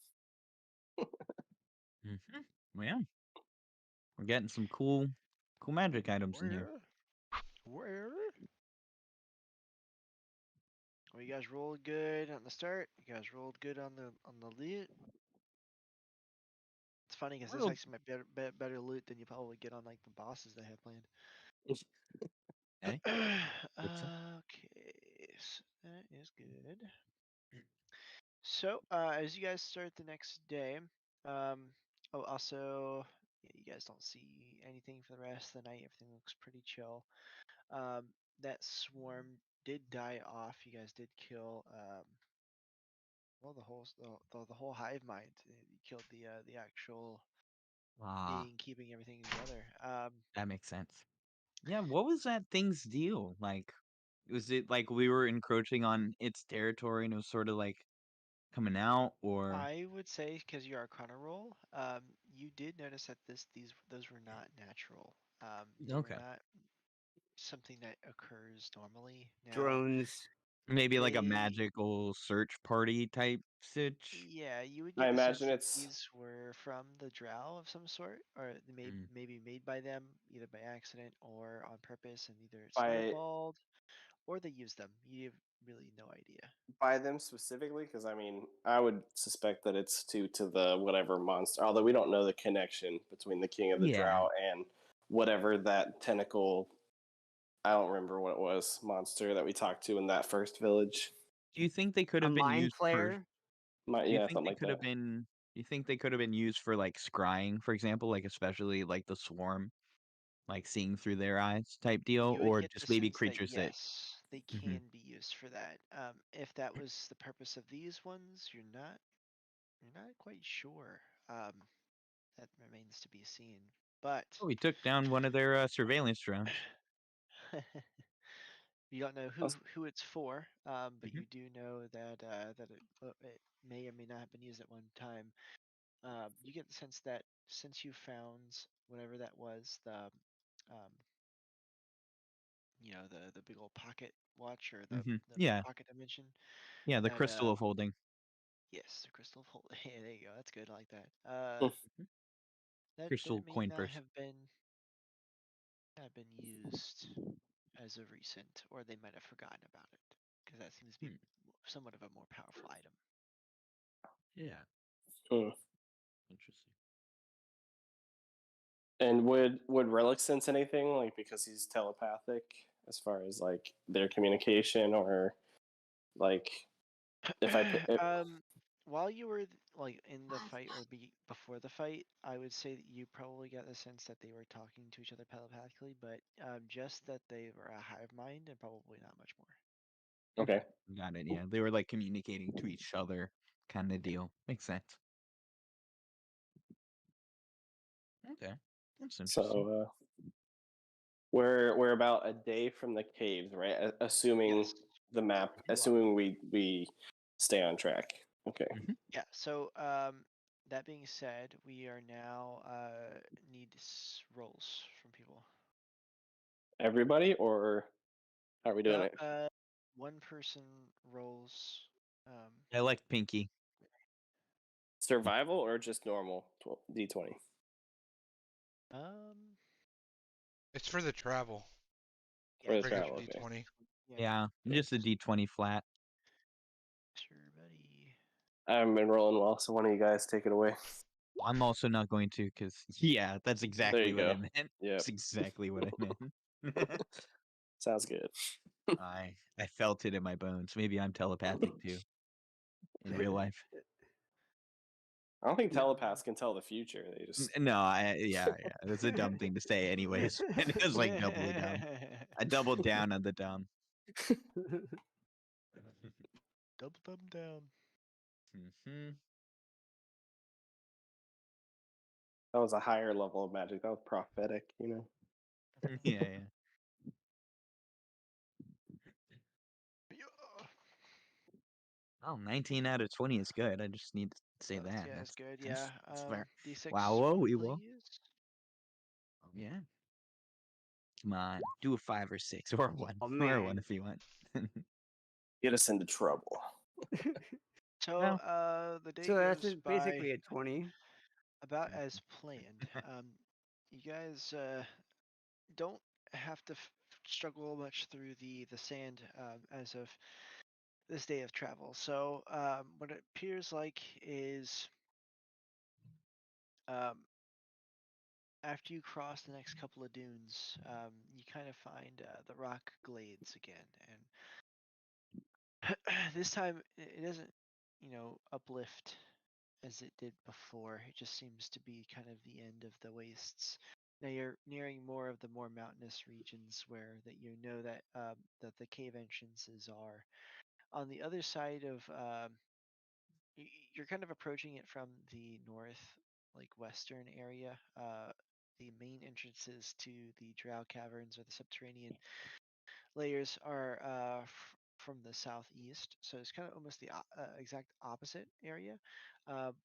Mm-hmm. Well, yeah. We're getting some cool magic items in here. Where? Well, you guys rolled good on the start. You guys rolled good on the loot. It's funny because this Rolled- actually might be better loot than you probably get on like the bosses they have planned. Hey, Okay, so that is good. So, as you guys start the next day, also, yeah, you guys don't see anything for the rest of the night. Everything looks pretty chill. That swarm did die off. You guys did kill, well, the whole hive mind. You killed the actual being keeping everything together. that makes sense. Yeah, what was that thing's deal? Like, was it like we were encroaching on its territory and it was sort of like coming out, or I would say because your Arcana roll, you did notice that those were not natural. They were okay, not something that occurs normally. Now, Drones. maybe like a they, magical search party type sitch? yeah, you would I get the sense imagine that it's these were from the Drow of some sort, or Mm. maybe made by them either by accident or on purpose, and either by snowballed or they used them. You have really no idea. by them specifically, because I mean, I would suspect that it's due to the whatever monster. Although we don't know the connection between the King of the Yeah. Drow and whatever that tentacle. I don't remember what it was monster that we talked to in that first village. Do you think they could A have been mind used for? player. Do you Yeah, think something they like could have that. been? Do you think they could have been used for like scrying, for example, like especially like the swarm, like seeing through their eyes type deal, You would or get the just maybe sense that creatures that? yes, they Mhm. can be used for that. If that was the purpose of these ones, you're not quite sure. That remains to be seen. But Oh, we took down one of their surveillance drones. You don't know Awesome. who it's for, but Mhm. you do know that it may or may not have been used at one time. You get the sense that since you found whatever that was, um, the big old pocket watch or the Yeah, pocket dimension, yeah, the that crystal of holding. yes, the crystal of holding. Yeah, there you go. That's good. I like that. Mhm. That Crystal may coin not purse. have been used as of recent, or they might have forgotten about it, because that seems to be Hmm. somewhat of a more powerful item. Yeah, Hmm. interesting. And would Relic sense anything, like, because he's telepathic, as far as like their communication, or like if I put it, While you were like in the fight or before the fight, I would say that you probably got the sense that they were talking to each other telepathically, but just that they were a hive mind and probably not much more. okay, Got it. Yeah, they were like communicating to each other, kind of deal. Makes sense. Okay, that's interesting. so we're about a day from the caves, right? Assuming Yes, the map, you are. assuming we stay on track. Okay. Yeah. So that being said, we are now need rolls from people. Everybody, or how are we doing No, it? one person rolls. Um, I like Pinky. Survival or just normal D20? um, It's for the travel. yeah, For the it's Regular travel, okay. D20. yeah, Yeah, just a D20 flat. sure, buddy. I haven't been rolling well, so one of you guys take it away. I'm also not going to, because yeah, that's There exactly you what I go. meant. Yep. That's exactly what I meant. Sounds good. I felt it in my bones. Maybe I'm telepathic too in real life. I don't think No. telepaths can tell the future. They just No, yeah, that's a dumb thing to say, anyways. And it was like doubly dumb. I doubled down on the dumb. Double thumb down. Hmm. that was a higher level of magic. That was prophetic, you know. Yeah, yeah. Yeah. Oh, 19 out of 20 is good. I just need to say That's, that. yeah, that's good. Yeah. That's fair. D6 Wow, whoa, roll, we will. please. Oh, yeah. Come on, do a 5 or 6 or a 1. Oh, Or a 1 man. if you want. Get us into trouble. So Well, the day So that's goes by basically a 20. about as planned. You guys don't have to struggle much through the sand as of this day of travel. So what it appears like is um, after you cross the next couple of dunes, you kind of find the rock glades again, and this time it doesn't, uplift as it did before. It just seems to be kind of the end of the wastes. Now you're nearing more of the more mountainous regions where that that the cave entrances are. On the other side of you're kind of approaching it from the north, like western area. The main entrances to the Drow caverns or the subterranean layers are from the southeast, so it's kind of almost the exact opposite area.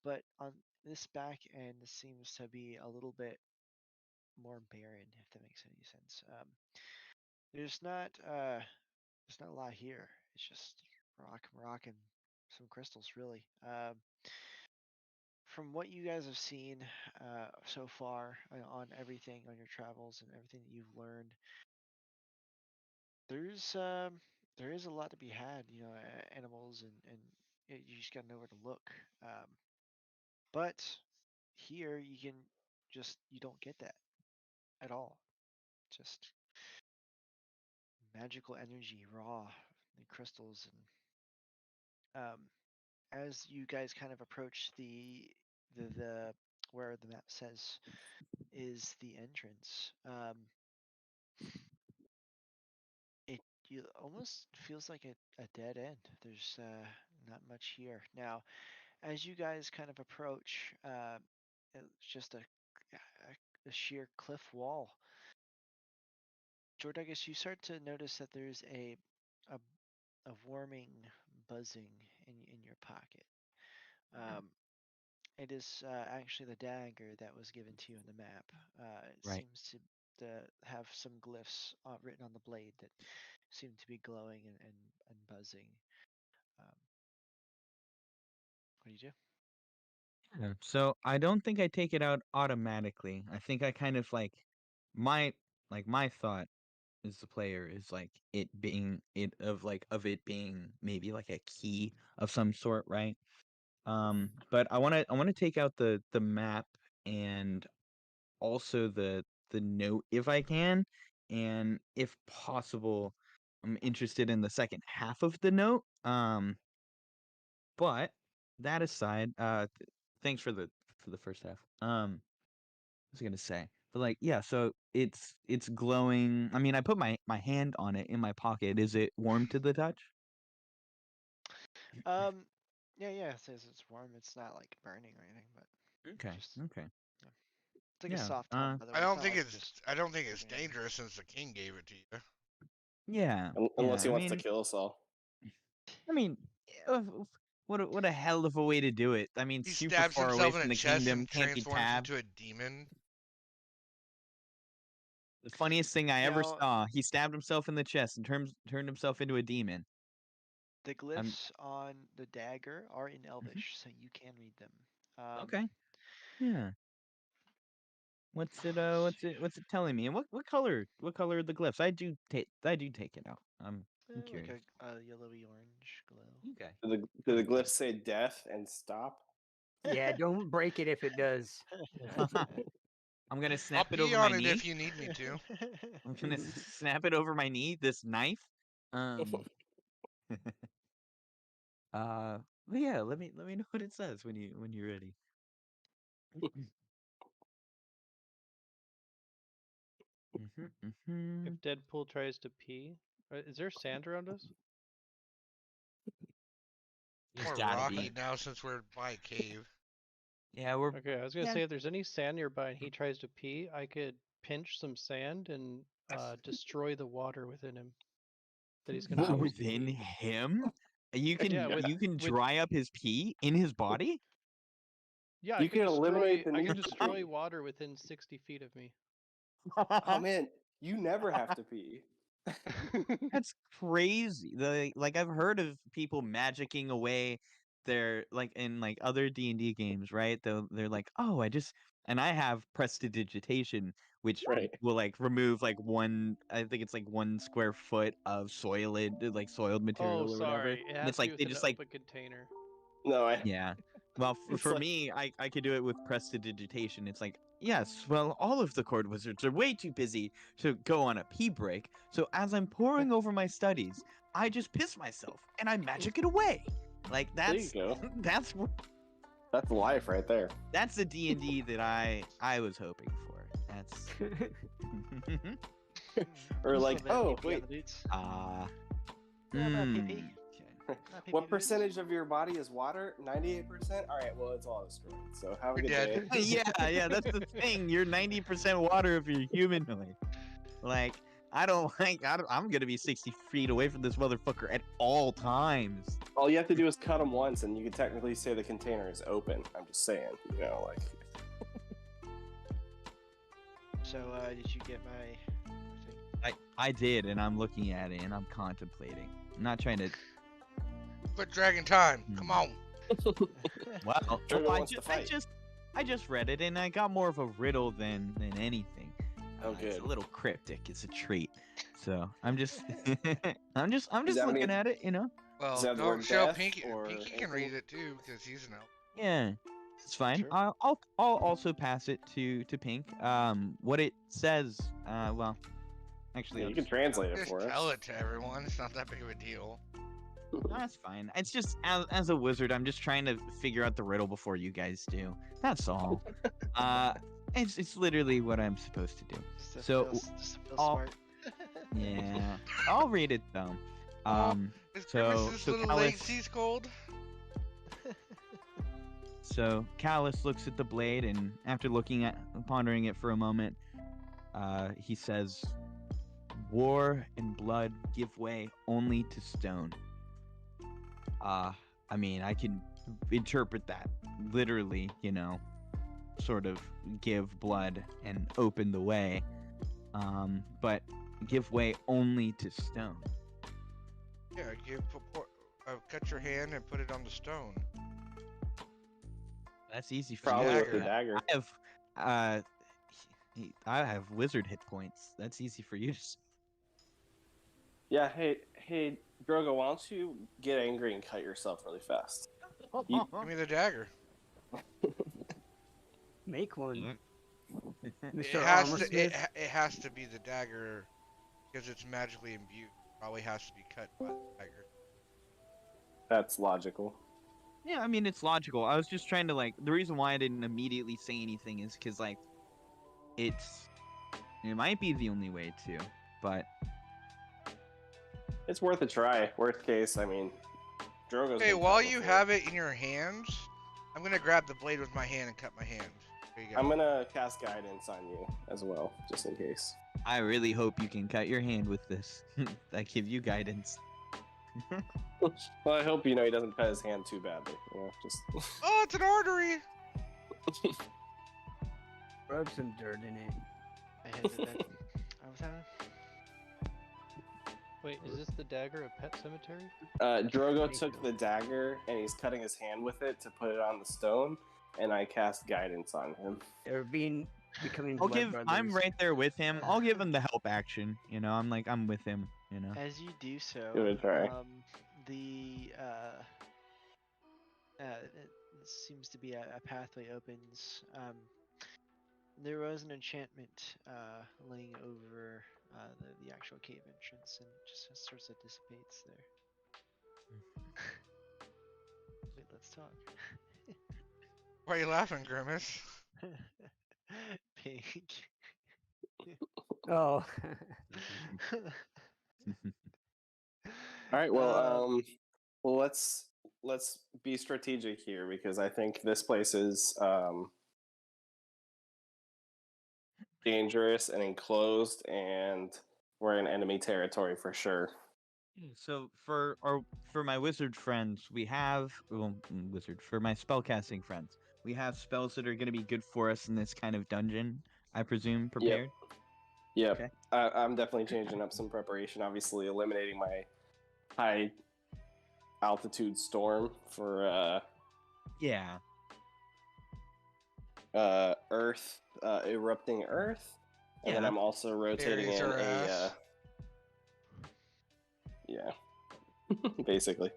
But on this back end seems to be a little bit more barren, if that makes any sense. There's not a lot here. It's just rock, and some crystals, really. From what you guys have seen so far on everything on your travels and everything that you've learned, there's there is a lot to be had. Animals and you just gotta know where to look. But here you don't get that at all. Just magical energy, raw, and crystals, and as you guys kind of approach the where the map says is the entrance. It almost feels like a dead end. There's not much here. Now, as you guys kind of approach, it's just a sheer cliff wall. Jordagus, you start to notice that there's a, a warming buzzing in your pocket. It is actually the dagger that was given to you in the map. It Right. seems to have some glyphs written on the blade that seem to be glowing and buzzing. Um, what do you do? Yeah, so I don't think I take it out automatically. I think I kind of my my thought as the player is of it being maybe like a key of some sort, right? But I wanna take out the map and also the note if I can, and if possible, I'm interested in the second half of the note. But that aside, thanks for the first half. What was I gonna say? But yeah, so it's glowing. I mean, I put my hand on it in my pocket. Is it warm to the touch? Yeah, it says it's warm. It's not like burning or anything, but Okay, just okay. it's like a Yeah, soft hot. By the way, I don't not think like it's just I don't think it's burning everything. dangerous since the king gave it to you. yeah, Unless he I wants to mean, kill us all. I mean, uh, what a hell of a way to do it. I mean, He super stabs far away himself in from the the chest kingdom, and can't be transforms tabbed. into a demon. The funniest thing I ever Now, saw. He stabbed himself in the chest and turned himself into a demon. the I'm glyphs on the dagger are in Mhm. Elvish, so you can read them. Okay. Yeah. Let's see. What's it telling me? And what color are the glyphs? I do take it out. I'm Like curious. a yellowy orange glow. Okay. Do the glyphs say death and stop? Yeah, don't break it if it does. I'm gonna I'll snap it pee over my on it knee. if you need me to. I'm gonna snap it over my knee. This knife. Um. But yeah. Let me know what it says when you're ready. If Deadpool tries to pee, is there sand around us? There's More gotta rocky be. now since we're by a cave. Yeah, we're Okay, I was gonna yeah. say if there's any sand nearby and he tries to pee, I could pinch some sand and destroy the water within him that he's gonna use to Within pee. him. You Yeah, can with dry up his pee in his body. yeah, You can eliminate the I need can to destroy pee. water within 60 feet of me. Oh man, you never have to pee. That's crazy. I've heard of people magicking away their in other D&D games, right? They're like, "Oh, and I have prestidigitation, which Right. will remove I think it's 1 square foot of soiled Oh, material or whatever. sorry. It And has it's to be they within an just open container. No, yeah. Well, it's for like me, I could do it with prestidigitation. It's like, yes, well, all of the court wizards are way too busy to go on a pee break. So as I'm poring over my studies, I just piss myself and I magic it away. there you go. that's That's life right there. that's the D&D that I was hoping for. That's Or Just a like, little bit of oh pee-pee on wait, the boots. yeah, Not pee-pee. okay. Not pee-pee what boots. percentage of your body is water? 98%? Alright, well it's all destroyed. So have a We're good dead. day. Yeah, that's the thing. You're 90% water if you're humanoid. I'm gonna be 60 feet away from this motherfucker at all times. All you have to do is cut them once and you can technically say the container is open. I'm just saying, So, did you get my thing? I did, and I'm looking at it, and I'm contemplating. I'm not trying to. Quit dragging time. Come on. Well, Turtle I, wants ju- to fight. I just read it, and I got more of a riddle than anything. Oh, It's good. a little cryptic. It's a treat. So I'm just, I'm just that looking mean- at it, you know. Well, Does that have the don't word show death Pinky. or Pinky can anything? read it too because he's an elf. Yeah, it's fine. Sure. I'll also pass it to Pink. What it says. Well, actually, Yeah, I'll you can just- translate it Just for tell us. it to everyone. It's not that big of a deal. No, that's fine. It's just as a wizard, I'm just trying to figure out the riddle before you guys do. That's all. It's literally what I'm supposed to do. Just to So, feel, just to feel all- smart. Yeah, I'll read it though. Is so- Grimace's so little Callus- late seas cold? So Callus looks at the blade, and after pondering it for a moment, he says, war and blood give way only to stone. I mean, I can interpret that literally, sort of give blood and open the way. But give way only to stone. Yeah, cut your hand and put it on the stone. That's easy for Probably you. with the dagger. I have wizard hit points. That's easy for you to say. Yeah, hey, Drogo, why don't you get angry and cut yourself really fast? Give me the dagger. Make one. It Mr. has to. Armorsmith. It has to be the dagger because it's magically imbued. Probably has to be cut by the dagger. That's logical. Yeah, I mean, it's logical. I was just trying to, the reason why I didn't immediately say anything is because, it might be the only way to, but... It's worth a try. Worst case, I mean, Drogo's Hey, been while cut you before. have it in your hands, I'm gonna grab the blade with my hand and cut my hand. There you go. I'm gonna cast guidance on you as well, just in case. I really hope you can cut your hand with this. I give you guidance. Well, I hope he doesn't cut his hand too badly. Just. Oh, it's an artery. Rub some dirt in it. I had that. I was having. Wait, is this the dagger of Pet Cemetery? Drogo took the dagger and he's cutting his hand with it to put it on the stone, and I cast guidance on him. They're becoming I'm blood brothers. right there with him. I'll give him the help action. I'm with him. As you do so, Give it a try. it seems to be a pathway opens. There was an enchantment laying over the actual cave entrance, and just sorts of dissipates there. Wait, let's talk. Why are you laughing, Grimace? Pink. Oh. All right. Well, let's be strategic here because I think this place is dangerous and enclosed, and we're in enemy territory for sure. So for my wizard friends, we have for my spellcasting friends, we have spells that are going to be good for us in this kind of dungeon. I presume prepared. Yep. Okay. I'm definitely changing up some preparation. Obviously, eliminating my high altitude storm for Yeah. Earth, erupting Earth, and then Yeah. I'm also rotating Aries in or a ass. yeah, basically,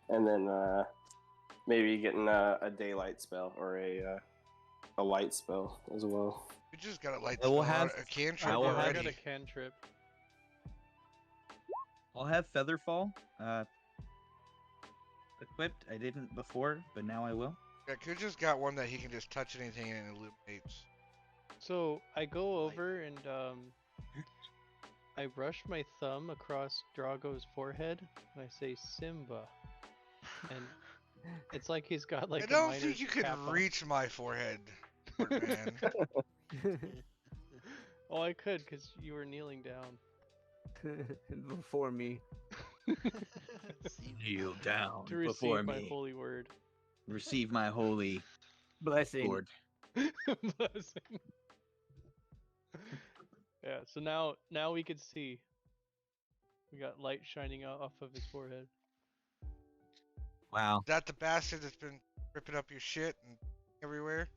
and then maybe getting a daylight spell or a light spell as well. We just got a light I will spell, have- a cantrip I will have- I got already. a cantrip. I'll have Featherfall equipped. I didn't before, but now I will. Yeah, Kuja's got one that he can just touch anything and it illuminates. So I go over and I brush my thumb across Drago's forehead and I say Simba, and it's like he's got like I a don't miner's think you can cap on. reach my forehead, Lord man. Oh, I could because you were kneeling down. Before me. Kneel down To receive my holy word. Receive my holy Blessing. sword. Blessing. Yeah, so now we can see. We got light shining out off of his forehead. Wow. Is that the bastard that's been ripping up your shit and everywhere?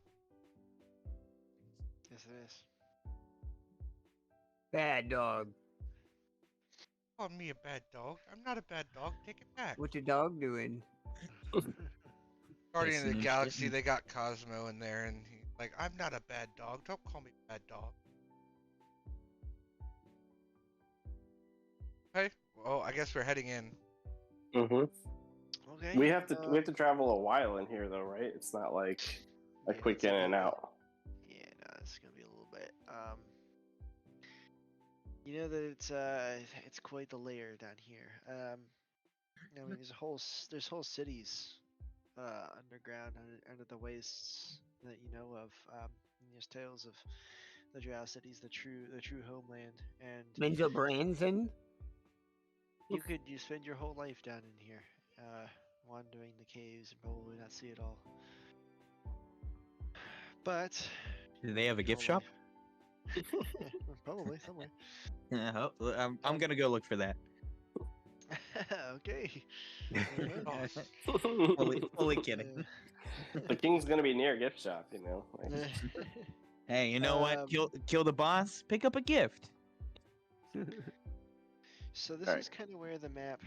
Yes, it is. Bad dog. Called me a bad dog. I'm not a bad dog. Take it back. What your dog doing? Guardian of the Pissing and Galaxy, shitting. they got Cosmo in there, and he's like, I'm not a bad dog. Don't call me a bad dog. Okay. Well, I guess we're heading in. Mm-hmm. Okay. We have to travel a while in here though, right? It's not like a Yeah, quick it's a in little and bit. out. Yeah, no, it's gonna be a little bit. You know that it's quite the layer down here. I mean, there's whole cities, underground under the wastes that you know of. There's tales of the Drow cities, the true homeland, and Menzo Branson? you could spend your whole life down in here, wandering the caves and probably not see it all. But Do they have a your gift whole shop? life- probably somewhere. Yeah, I'm gonna go look for that. Okay. Fully kidding. The king's gonna be near a gift shop, you know. Like, Hey, you know what? Um, Kill the boss. Pick up a gift. So this Alright. is kind of where the map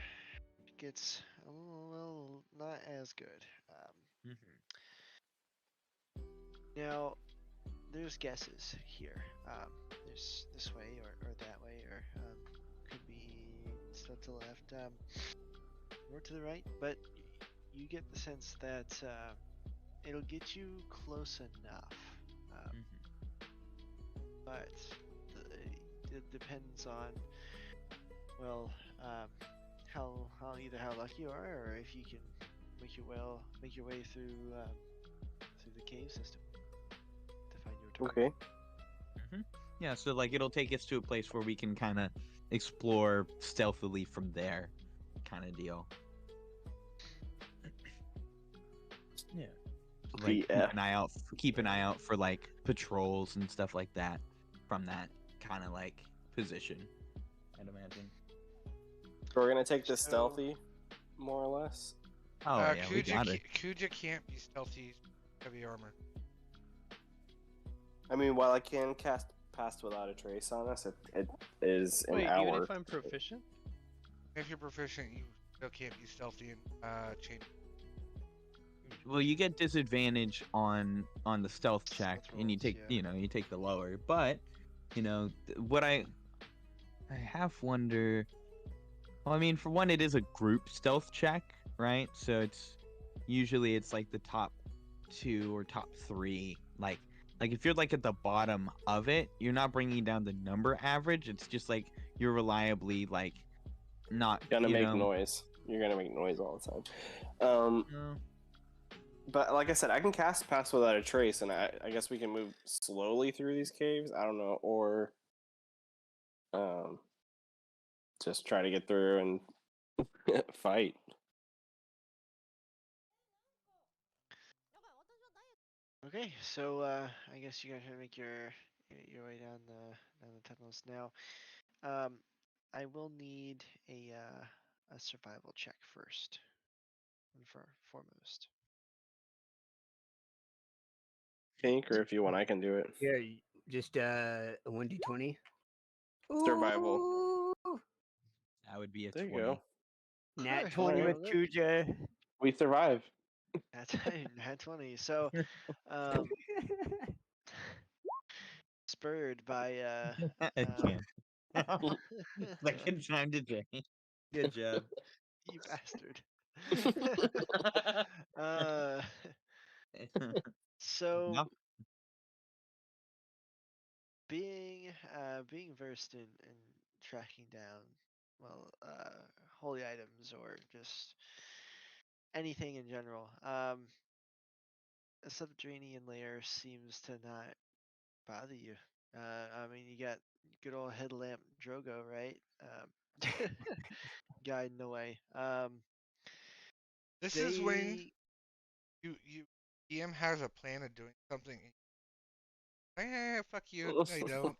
gets a little not as good. Now, there's guesses here. There's this way or that way, or could be still to the left, or to the right. But you get the sense that it'll get you close enough. But it depends on, well, how either how lucky you are, or if you can make your way through the cave system to find your target. okay. Yeah, so like it'll take us to a place where we can kind of explore stealthily from there, kind of deal. Yeah. Like Yeah. keep an eye out for like patrols and stuff like that from that kind of like position, I'd imagine. So we're gonna take this So- stealthy, more or less. Oh yeah, we got it. Kuja can't be stealthy, heavy armor. I mean, while I can cast Pass Without a Trace on us, it is an Wait, hour. even if I'm proficient? If you're proficient, you still can't be stealthy and chain. Well, you get disadvantage on the stealth check, Stealth and you rolls, take yeah. you take the lower. But what I half wonder. Well, I mean, for one, it is a group stealth check, right? So it's usually like the top 2 or top 3. Like if you're like at the bottom of it, you're not bringing down the number average. It's just like you're reliably like not Gonna you make know, noise. You're gonna make noise all the time. no. But like I said, I can cast Pass Without a Trace, and I guess we can move slowly through these caves. I don't know, or just try to get through and fight. Okay, so I guess you guys are make your way down the tunnels now. I will need a survival check first, and foremost. Pink, or if you want, I can do it. Yeah, just a 1d20. Survival. Ooh, That would be a There you 20. go. Nat Okay, 20 well, with look, Kuja. We survive. That's nat 20. So, spurred by Again. Second time today. Good job. you bastard. So No. being versed in tracking down, well, holy items or just anything in general, a subterranean layer seems to not bother you. I mean, you got good old headlamp Drogo, right? Guiding the way. This is when They you DM has a plan of doing something. Fuck you. No, you don't.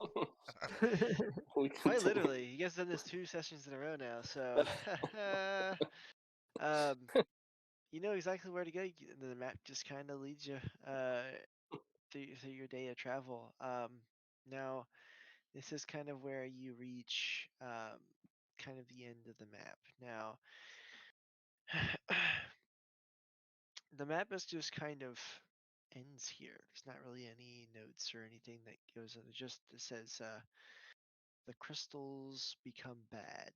We can quite do- literally, you guys done this 2 sessions in a row now, so um, you know exactly where to go. The map just kind of leads you through your day of travel. Now, this is kind of where you reach kind of the end of the map. Now, the map is just kind of ends here. There's not really any notes or anything that goes on. It says the crystals become bad.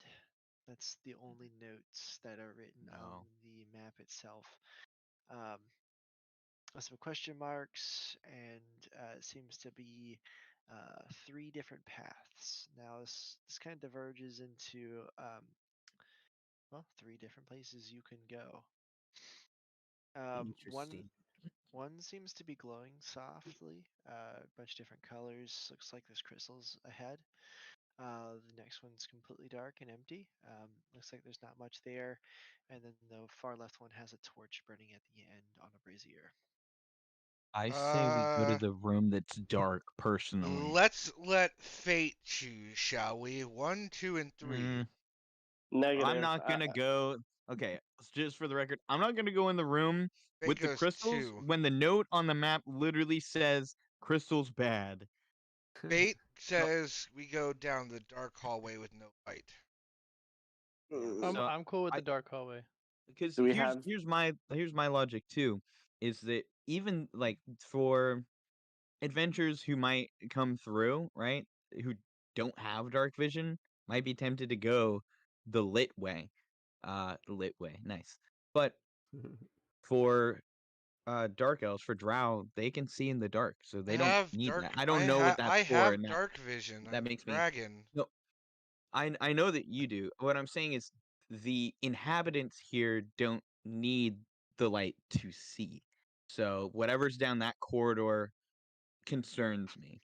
That's the only notes that are written on No. the map itself. Some question marks, and it seems to be 3 different paths. Now this kind of diverges into well, 3 different places you can go. One Interesting. One seems to be glowing softly, a bunch of different colors. Looks like there's crystals ahead. The next one's completely dark and empty. Looks like there's not much there. And then the far left one has a torch burning at the end on a brazier. I say we go to the room that's dark. Personally, Let's let fate choose, shall we? 1, 2, and 3. Mm, Negative. I'm not gonna go. Okay, just for the record, I'm not gonna go in the room Fate with the goes crystals 2. when the note on the map literally says crystals bad. Fate says we go down the dark hallway with no light. So I'm cool with I- the dark hallway. Because Do we here's my logic too, is that even like for adventurers who might come through, right, who don't have dark vision, might be tempted to go the lit way. Lit way, nice. But for dark elves, for drow, they can see in the dark, so they don't need that. I don't know what that's I for, have and dark vision. that I'm a makes me dragon. no. I know that you do. What I'm saying is the inhabitants here don't need the light to see. So whatever's down that corridor concerns me.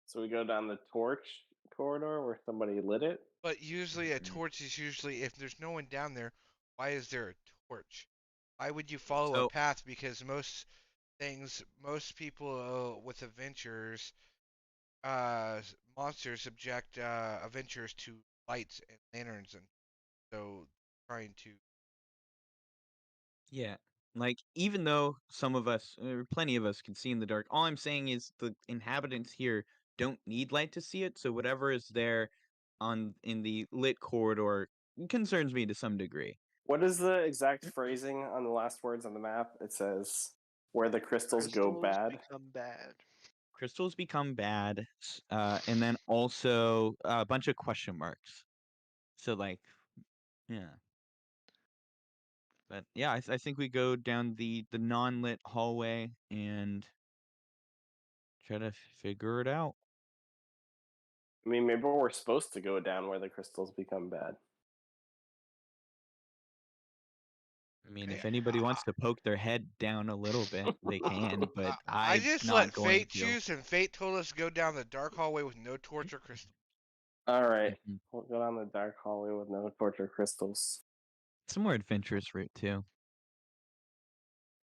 So we go down the torch corridor where somebody lit it. But usually a Mhm. torch is usually, if there's no one down there, why is there a torch? Why would you follow a So path? Because most people with adventures, monsters subject adventurers to lights and lanterns, and so trying to. yeah, like even though some of us, or plenty of us, can see in the dark, all I'm saying is the inhabitants here don't need light to see it. So whatever is there on in the lit corridor concerns me to some degree. What is the exact phrasing on the last words on the map? It says where the crystals go bad. become bad. Crystals become bad, and then also a bunch of question marks. So like, yeah. But yeah, I think we go down the non-lit hallway and try to figure it out. I mean, maybe we're supposed to go down where the crystals become bad. I mean, Okay, if anybody wants to poke their head down a little bit, they can, but I I'm just not let going fate to. choose, and fate told us to go down the dark hallway with no torch or crystal. All right, Mhm. we'll go down the dark hallway with no torch or crystals. It's a more adventurous route too.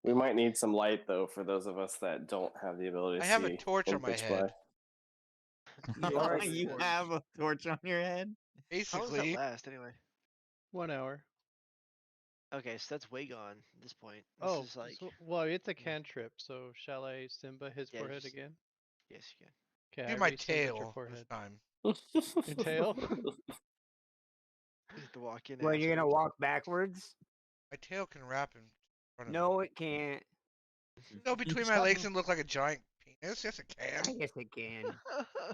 We might need some light though for those of us that don't have the ability to I see. have a torch in on my pitch head. black. You are a You torch. have a torch on your head? How long does that Basically, last anyway? 1 hour. Okay, so that's way gone at this point. This Oh, is like well, it's a cantrip. So shall I Simba his Yeah, forehead just- again? yes, you can. Okay, do I my re-Simba your tail this forehead. time. Your tail? Just to walk in. Well, you're gonna assholes. walk backwards? My tail can wrap in front of me. No, it can't. Go between my legs and look like a giant penis. Yes, it I can. guess it can.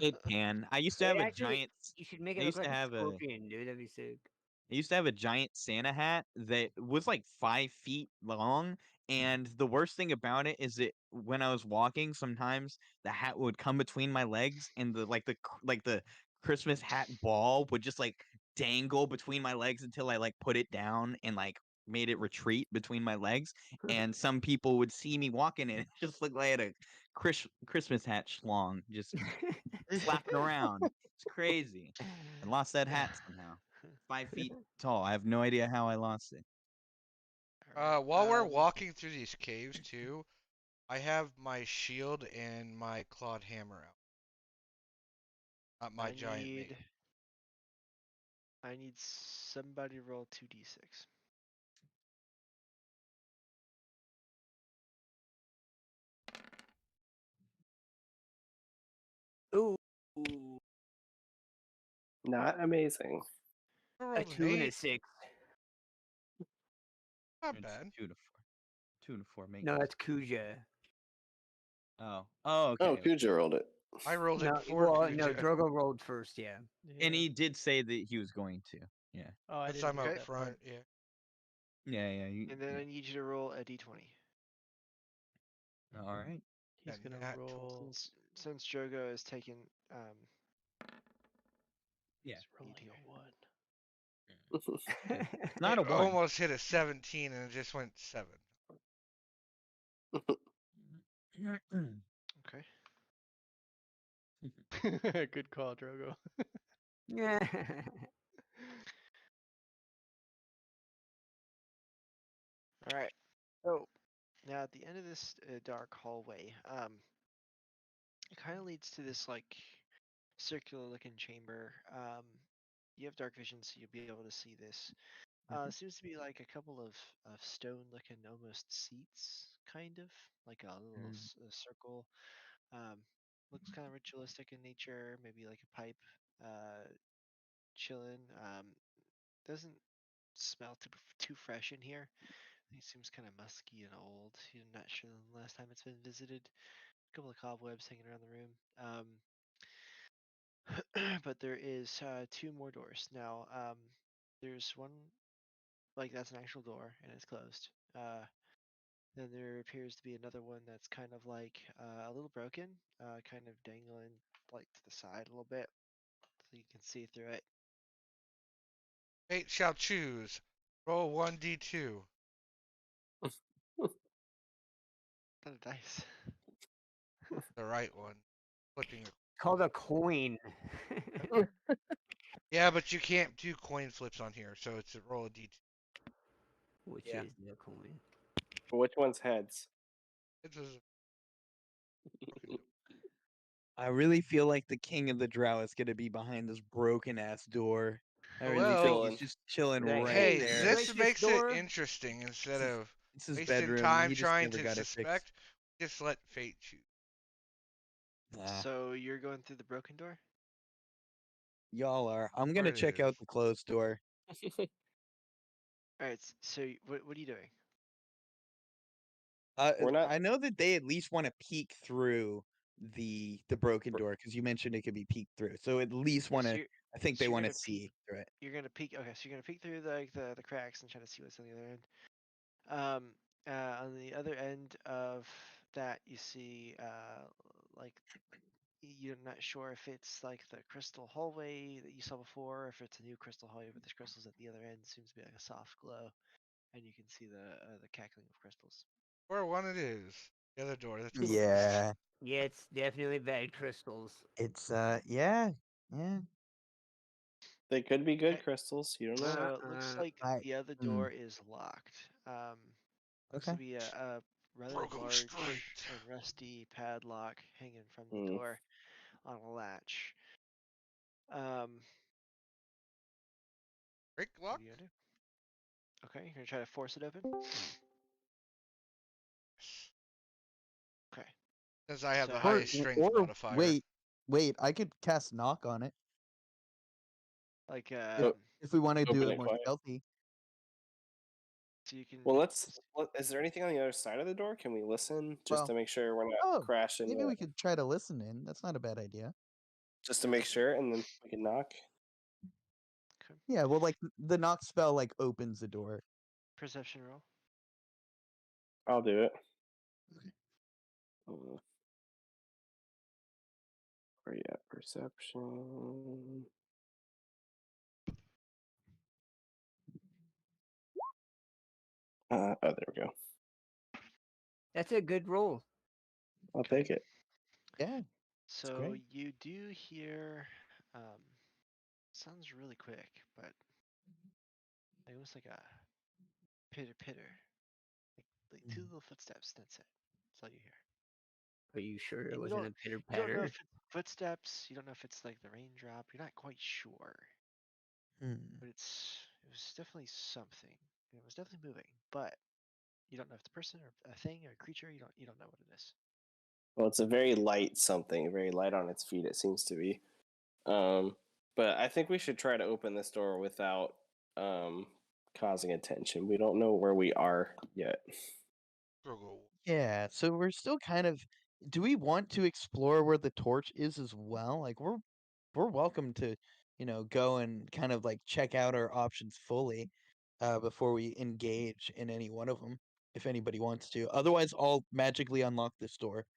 It can. I used to It have a actually- giant. You should make I it look used like to a have a. scorpion, dude. That'd be sick. I used to have a giant Santa hat that was like 5 feet long. And the worst thing about it is that when I was walking, sometimes the hat would come between my legs, and the Christmas hat ball would just like dangle between my legs until I like put it down and like made it retreat between my legs. And some people would see me walking, and it just looked like I had a Christmas hat schlong just flapping around. It's crazy. I lost that hat somehow. 5 feet tall. I have no idea how I lost it. Alright, While we're walking through these caves too, I have my shield and my clawed hammer out. Not my giant mate. I need somebody roll 2d6. Ooh, Not amazing. I a rolled 2 an and a 8. 6. Not It's bad. 2 to 4. 2 to 4 make No, that's Kuja. Oh, okay. Oh, Okay. Kuja rolled it. I rolled it No, before well, no, Kuja. Drogo rolled first. Yeah. And Yeah. he did say that he was going to. Yeah. Oh, I That's didn't I'm hear up that front. part. Yeah. Yeah. And then I need you to roll a d20. All right. He's Yeah, gonna nat 20. roll. Since Drogo has taken Yeah. He's rolling here. a 1. Not a I one. almost hit a 17 and it just went 7. Okay. Good call, Drogo. Yeah. All right. So now at the end of this dark hallway, it kind of leads to this like circular-looking chamber. You have dark vision, so you'll be able to see this. Seems to be like a couple of stone-looking almost seats, kind of like a little a circle. Looks kind of ritualistic in nature. Maybe like a pipe, chilling. Doesn't smell too fresh in here. It seems kind of musky and old. You're not sure the last time it's been visited. A couple of cobwebs hanging around the room. But there is two more doors. Now, there's one, like that's an actual door and it's closed. Then there appears to be another one that's kind of like a little broken, kind of dangling like to the side a little bit, so you can see through it. Fate shall choose. Roll 1d2. Not a dice. The right one. Flipping it. Called a coin. Yeah, but you can't do coin flips on here, so it's a roll a d2. Which Yeah. is the coin. Which one's heads? It's a- I really feel like the king of the drow is gonna be behind this broken ass door. I really think Well, he's just chilling Right. right hey, there. this Gracious makes door. it interesting. Instead It's his, of it's his wasting bedroom. time He just trying never to got it fixed. suspect, just let fate choose. Nah, So you're going through the broken door? y'all are. I'm Where gonna it check is. out the closed door. All right. So what are you doing? We're not. I know that they at least want to peek through the broken door because you mentioned it could be peeked through. So at least want So to. you're, I think so they you're want to gonna peek. see through it. You're gonna peek. Okay, so you're gonna peek through the cracks and try to see what's on the other end. On the other end of that, you see like you're not sure if it's like the crystal hallway that you saw before, or if it's a new crystal hallway, but there's crystals at the other end. Seems to be like a soft glow, and you can see the cackling of crystals. Where one it is. The other door that's closed. Yeah, Yeah, it's definitely bad crystals. it's yeah. They could be good Okay. crystals. You don't know. So it looks like I- the other mm. door is locked. Looks to Okay. be a rather Drogo large straight. and rusty padlock hanging from the Mm. door on a latch. Break What lock? are you gonna do? Okay, you're gonna try to force it open. Okay. Since I have the So- highest strength modifier. wait. I could cast knock on it Like if we want to do Open it it more quiet. stealthy. so you can. Well, is there anything on the other side of the door? Can we listen just Well, to make sure we're not Oh, crashing? maybe we could try to listen in. That's not a bad idea. Just to make sure, and then we can knock. Okay. Yeah, well, like the knock spell like opens the door. Perception roll. I'll do it. Okay. Where you at? Perception. Oh, there we go. That's a good roll. I'll take it. Yeah. So great. you do hear. Sounds really quick, but like almost like a pitter pitter, like two little footsteps. That's it. That's all you hear. Are you sure it And you wasn't don't- a pitter You don't know patter? if it's footsteps. You don't know if it's like the raindrop. You're not quite sure, Hmm. but it was definitely something. It was definitely moving, but you don't know if it's a person or a thing or a creature. You don't know what it is. Well, it's a very light something, very light on its feet. It seems to be. But I think we should try to open this door without causing attention. We don't know where we are yet. Drogo. Yeah, so we're still kind of. Do we want to explore where the torch is as well? Like we're welcome to, go and kind of like check out our options fully, before we engage in any one of them, if anybody wants to. Otherwise, I'll magically unlock this door.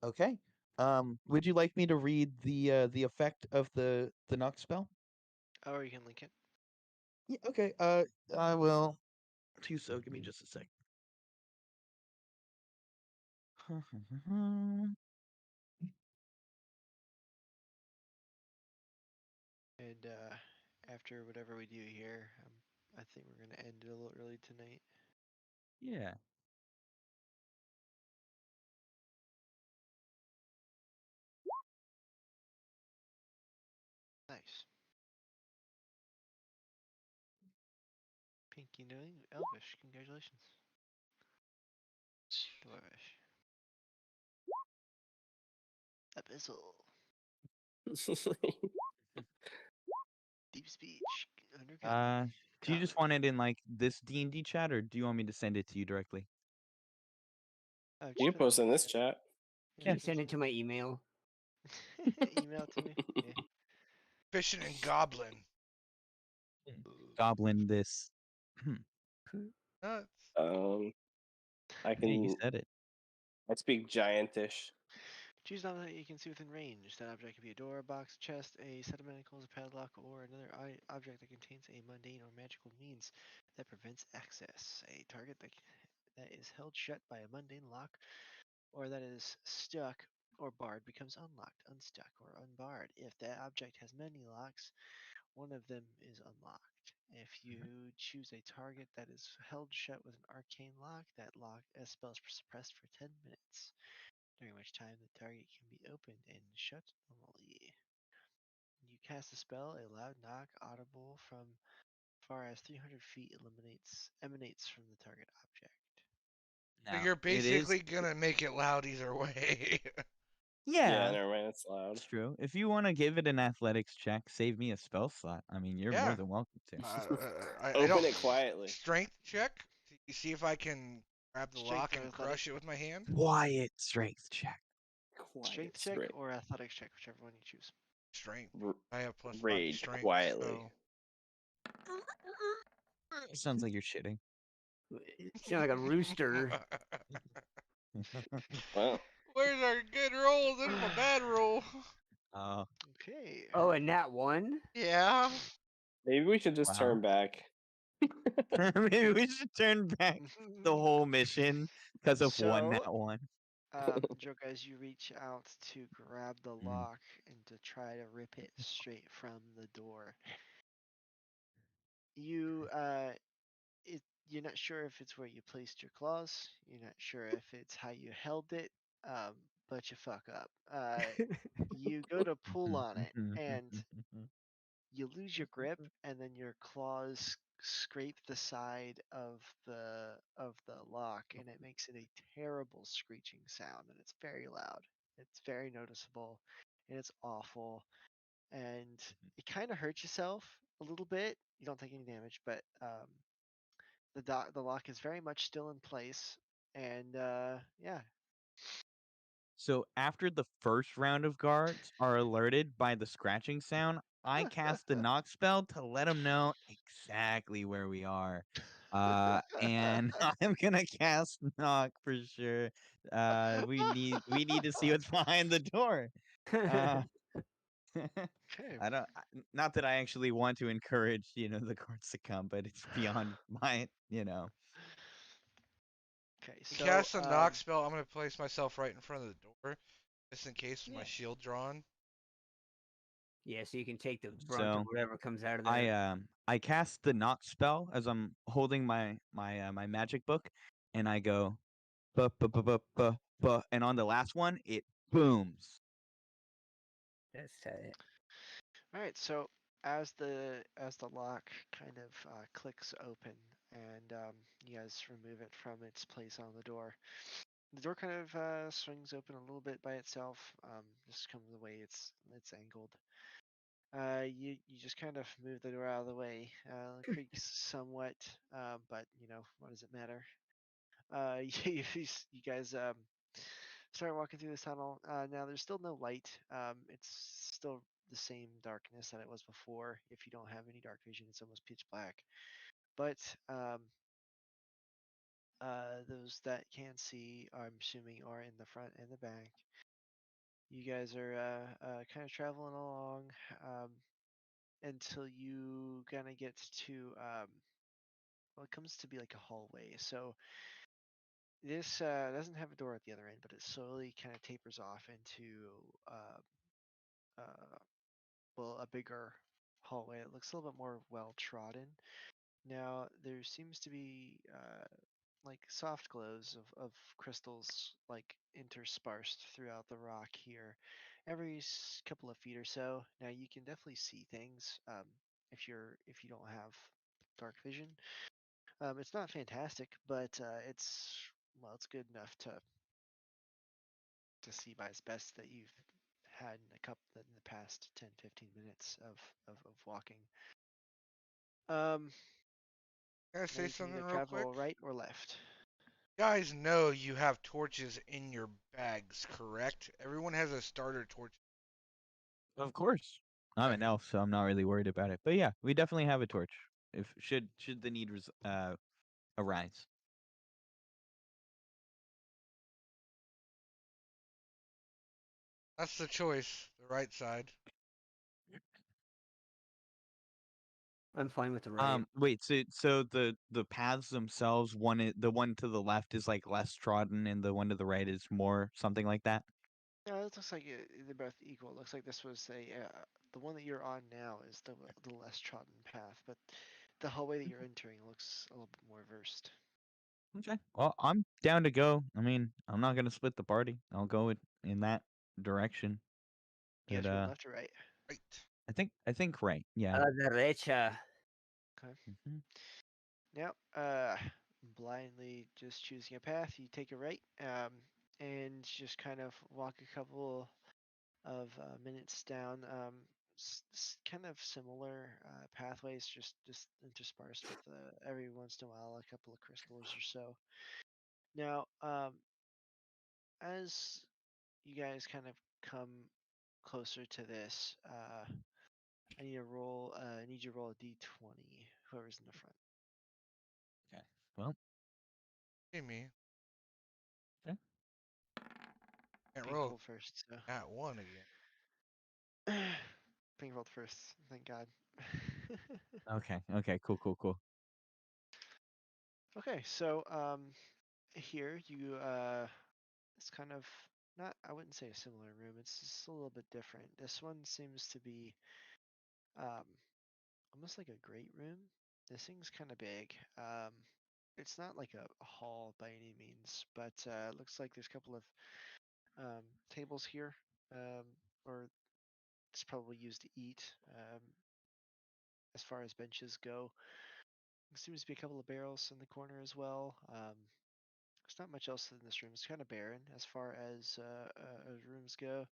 Okay. Would you like me to read the effect of the knock spell? Or you can link it. Yeah. Okay. I will. So give me just a sec. And after whatever we do here, I think we're gonna end it a little early tonight. Yeah. Nice. Pinky knowing Elvish, congratulations. Dwarvish. Abyssal. Deep speech. Undercover. Do you just Common. want it in like this D&D chat, or do you want me to send it to you directly? Oh, You just can put it post in the this chat. chat. Can you Yeah, send it to my email? email it to me. Yeah. Fishing and goblin. Goblin this. Nuts. I Yeah, you can. said it. I speak giantish. Choose an object you can see within range. That object can be a door, a box, a chest, a set of manacles, a padlock, or another object that contains a mundane or magical means that prevents access. A target that is held shut by a mundane lock, or that is stuck or barred becomes unlocked, unstuck, or unbarred. If that object has many locks, one of them is unlocked. If you choose a target that is held shut with an arcane lock, that lock spell is suppressed for 10 minutes, during which time the target can be opened and shut normally. You cast a spell, a loud knock audible from far as 300 feet emanates from the target object. So Now, you're it is. basically gonna make it loud either way. Yeah, Yeah, never mind. It's loud. it's true. If you want to give it an athletics check, save me a spell slot. I mean, you're more Yeah. than welcome to. I Open don't it quietly. strength check. You see if I can grab the Strength lock or and athletic? crush it with my hand. Quiet strength check. Strength check or athletics check, whichever one you choose. Strength. R- I have +5 rage strength. quietly. So Sounds like you're shitting. You sound like a rooster. Well, where's our good roll? This is my bad roll. Oh, Okay. Oh, and that one? Yeah. maybe we should just Wow. turn back. maybe we should turn back the whole mission because of So, that one. Joke, as you reach out to grab the Mm. lock and to try to rip it straight from the door, you're not sure if it's where you placed your claws. You're not sure if it's how you held it, but you fuck up. You go to pull on it, and you lose your grip, and then your claws scrape the side of the lock, and it makes it a terrible screeching sound, and it's very loud. It's very noticeable, and it's awful, and it kind of hurts yourself a little bit. You don't take any damage, but the lock is very much still in place, and yeah. So after the first round of guards are alerted by the scratching sound, I cast the knock spell to let them know exactly where we are. And I'm gonna cast knock for sure. We need to see what's behind the door. Uh, Okay. not that I actually want to encourage, the guards to come, but it's beyond my. Okay. You So cast a knock spell. I'm gonna place myself right in front of the door, just in case with my Yeah. shield drawn. Yeah, so you can take the brunt of So whatever comes out of there. I cast the knock spell as I'm holding my magic book, and I go, buh, and on the last one it booms. That's tight. All right, so as the lock kind of clicks open and you guys remove it from its place on the door kind of swings open a little bit by itself, just from the way it's angled. You just kind of move the door out of the way. It creaks somewhat, but what does it matter? You guys start walking through this tunnel. Now there's still no light. It's still the same darkness that it was before. If you don't have any dark vision, it's almost pitch black. But those that can see, I'm assuming, are in the front and the back. You guys are kind of traveling along until you kind of get to it comes to be like a hallway. So this doesn't have a door at the other end, but it slowly kind of tapers off into well, a bigger hallway. It looks a little bit more well trodden. Now there seems to be like soft glows of crystals like interspersed throughout the rock here, every couple of feet or so. Now you can definitely see things if you don't have dark vision. It's not fantastic, but it's well, it's good enough to see by its best that you've had in the past 10-15 minutes of walking. Can I Now say you can something either real quick? travel right or left. You guys know you have torches in your bags, correct? Everyone has a starter torch. Of course. I'm an elf, so I'm not really worried about it. But yeah, we definitely have a torch. If should the need arise. That's the choice, the right side. I'm fine with the right. Wait, so the paths themselves, the one to the left is like less trodden, and the one to the right is more something like that. No, it looks like they're both equal. It looks like this was the one that you're on now is the less trodden path, but the hallway that you're entering looks a little bit more versed. Okay. Well, I'm down to go. I mean, I'm not gonna split the party. I'll go in that direction. You guys But going left or right? Right. I think right. Yeah. A la derecha. Okay. Mhm. Now, blindly just choosing a path, you take a right, and just kind of walk a couple of minutes down. Kind of similar pathways, just interspersed with every once in a while a couple of crystals or so. Now, as you guys kind of come closer to this, I need a roll. I need you to roll a d20. Whoever's in the front. Okay. Well. Hey, me. Okay. Can't Pink roll rolled first, so. at one again. Pink rolled first. Thank God. Okay. Okay. Cool. Okay, so here you it's kind of not. I wouldn't say a similar room. It's just a little bit different. This one seems to be um almost like a great room. This thing's kind of big. It's not like a hall by any means, but it looks like there's a couple of tables here, or it's probably used to eat. As far as benches go, there seems to be a couple of barrels in the corner as well. There's not much else in this room. It's kind of barren as far as rooms go.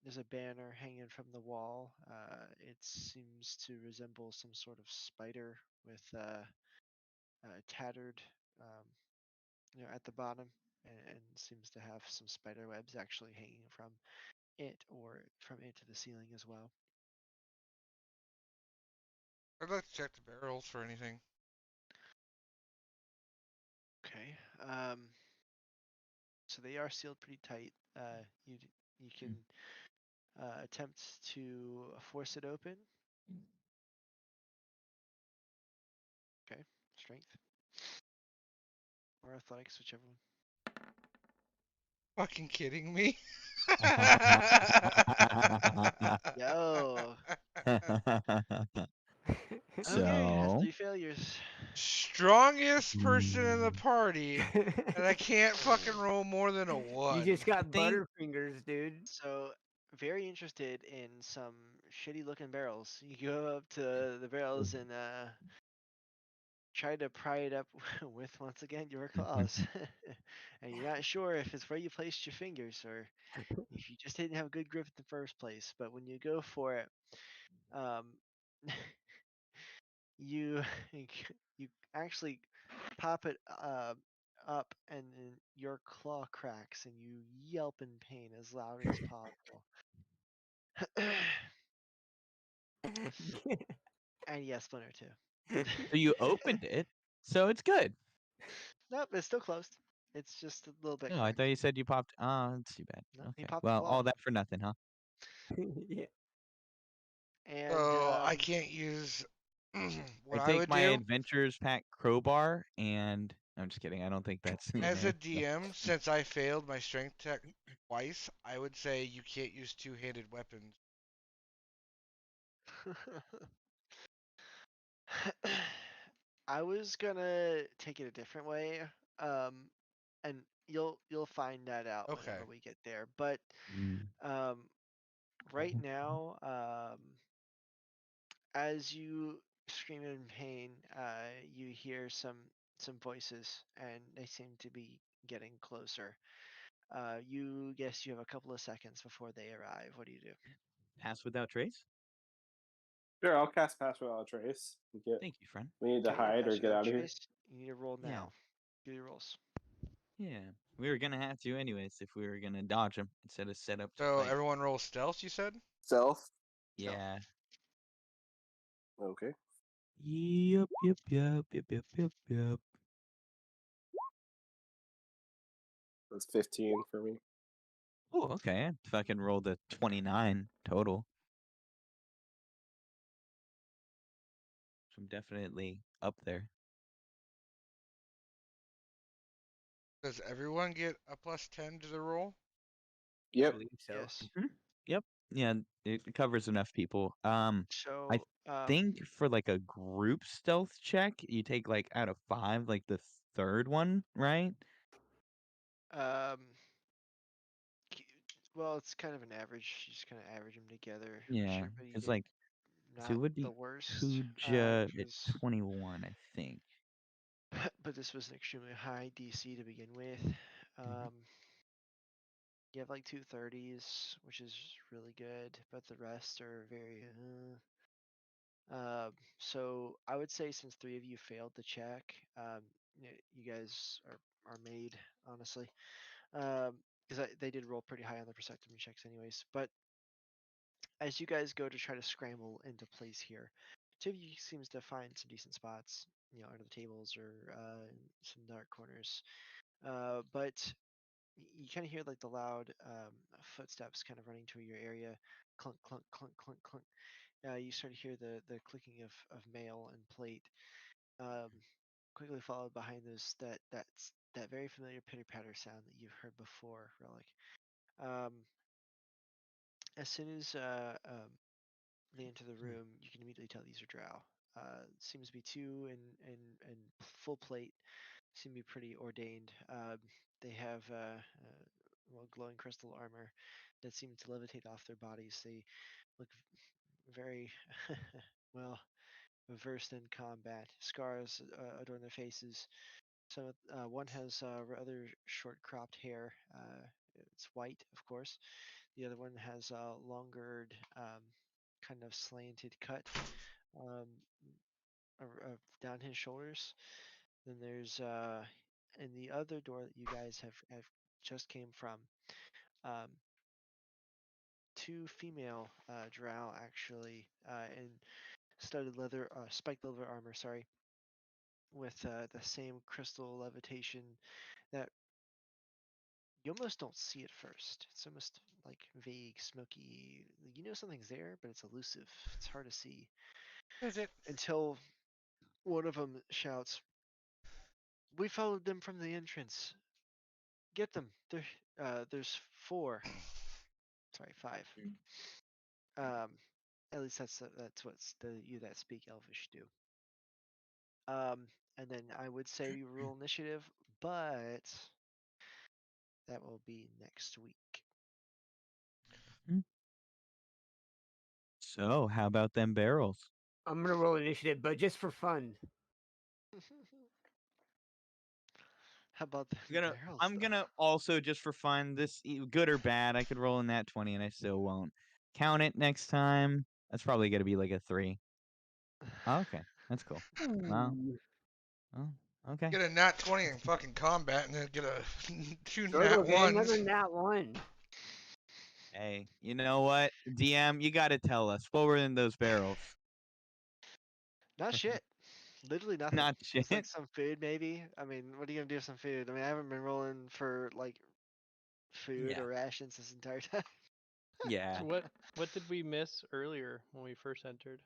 There's a banner hanging from the wall. It seems to resemble some sort of spider with tattered, um, at the bottom, and seems to have some spider webs actually hanging from it or from it to the ceiling as well. I'd like to check the barrels for anything. Okay. So they are sealed pretty tight. You can attempt to force it open. Okay. Strength or athletics, whichever one. Fucking kidding me? Yo. Okay, that's So 3 failures. Strongest person in the party, and I can't fucking roll more than a You one. just got thing- butterfingers, dude. So, very interested in some shitty looking barrels. You go up to the barrels and try to pry it up with, once again, your claws. And you're not sure if it's where you placed your fingers or if you just didn't have a good grip in the first place. But when you go for it, um, you you actually pop it up, and then your claw cracks, and you yelp in pain as loud as possible. And yes, Splinter too. so you opened it, so it's good. Nope, it's still closed. It's just a little bit No, I cracked. thought you said you popped. Oh, that's too bad. No, he Okay. popped the Well, claw. all that for nothing, huh? Yeah. And So I can't use What I I take would my do adventures pack crowbar and I'm just kidding. I don't think that's in as there. a DM, since I failed my strength check twice, I would say you can't use two-handed weapons. I was gonna take it a different way, and you'll find that out Okay. whenever we get there. But Mm. right now, as you scream in pain, you hear some voices, and they seem to be getting closer. You guess you have a couple of seconds before they arrive. What do you do? Pass without trace. Sure, I'll cast Pass Without a Trace. Thank you, friend. We need to Okay, hide or pass get without out of here. trace. You need to roll Yeah. now. Do your rolls. Yeah. We were gonna have to anyways if we were gonna dodge them instead of set up to So fight. everyone roll stealth, you said? Stealth. Yeah. Okay. Yep. Yep. That's 15 for me. Oh, okay. I fucking rolled a 29 total. So I'm definitely up there. Does everyone get a +10 to the roll? I Yep. believe so. Yes. Yep. Yeah, it covers enough people. I So, think for like a group stealth check, you take like out of 5, like the third one, right? um, well, it's kind of an average. You just kind of average them together. Yeah, Sure, but you because did like so not it would the be worst. Kuja at Because 21, I think. but this was an extremely high DC to begin with. Um, you have like 230s, which is really good, but the rest are very. So I would say since 3 of you failed the check, you guys are made honestly, because they did roll pretty high on the perception checks anyways. But as you guys go to try to scramble into place here, 2 of you seems to find some decent spots, under the tables or some dark corners. But you kind of hear like the loud footsteps kind of running to your area, clunk, clunk, clunk, clunk, clunk. You start to hear the clicking of mail and plate. Um, quickly followed behind those that very familiar pitter patter sound that you've heard before, Relic. Um, as soon as they enter the room, you can immediately tell these are Drow. Seems to be two and full plate. Seem to be pretty ordained. They have glowing crystal armor that seems to levitate off their bodies. They look very well versed in combat. Scars adorn their faces. So one has rather short cropped hair. It's white, of course. The other one has a longer, kind of slanted cut um, down his shoulders. Then there's in the other door that you guys have just came from, um, two female drow actually in studded leather, spiked leather armor. Sorry, with the same crystal levitation that you almost don't see at first. It's almost like vague, smoky. You know something's there, but it's elusive. It's hard to see Is it? until one of them shouts, "We followed them from the entrance. Get them. There's 4. Sorry, 5. Um, at least that's what the you that speak Elvish do. And then I would say we roll initiative, but that will be next week. So, how about them barrels? I'm gonna roll initiative, but just for fun. How about the barrels? I'm though? gonna also just for fun, good or bad, I could roll in that 20 and I still won't count it next time. That's probably gonna be like a 3. Oh, okay, that's cool. Well, oh, okay. Get a nat 20 in fucking combat and then get a 2 Struggle, nat get another 1s. nat 1. Hey, you know what, DM, you got to tell us what were in those barrels. Not shit. Literally nothing. Not It's like shit. some food, maybe. I mean, what are you gonna do with some food? I mean, I haven't been rolling for like food Yeah. or rations this entire time. Yeah. So what did we miss earlier when we first entered?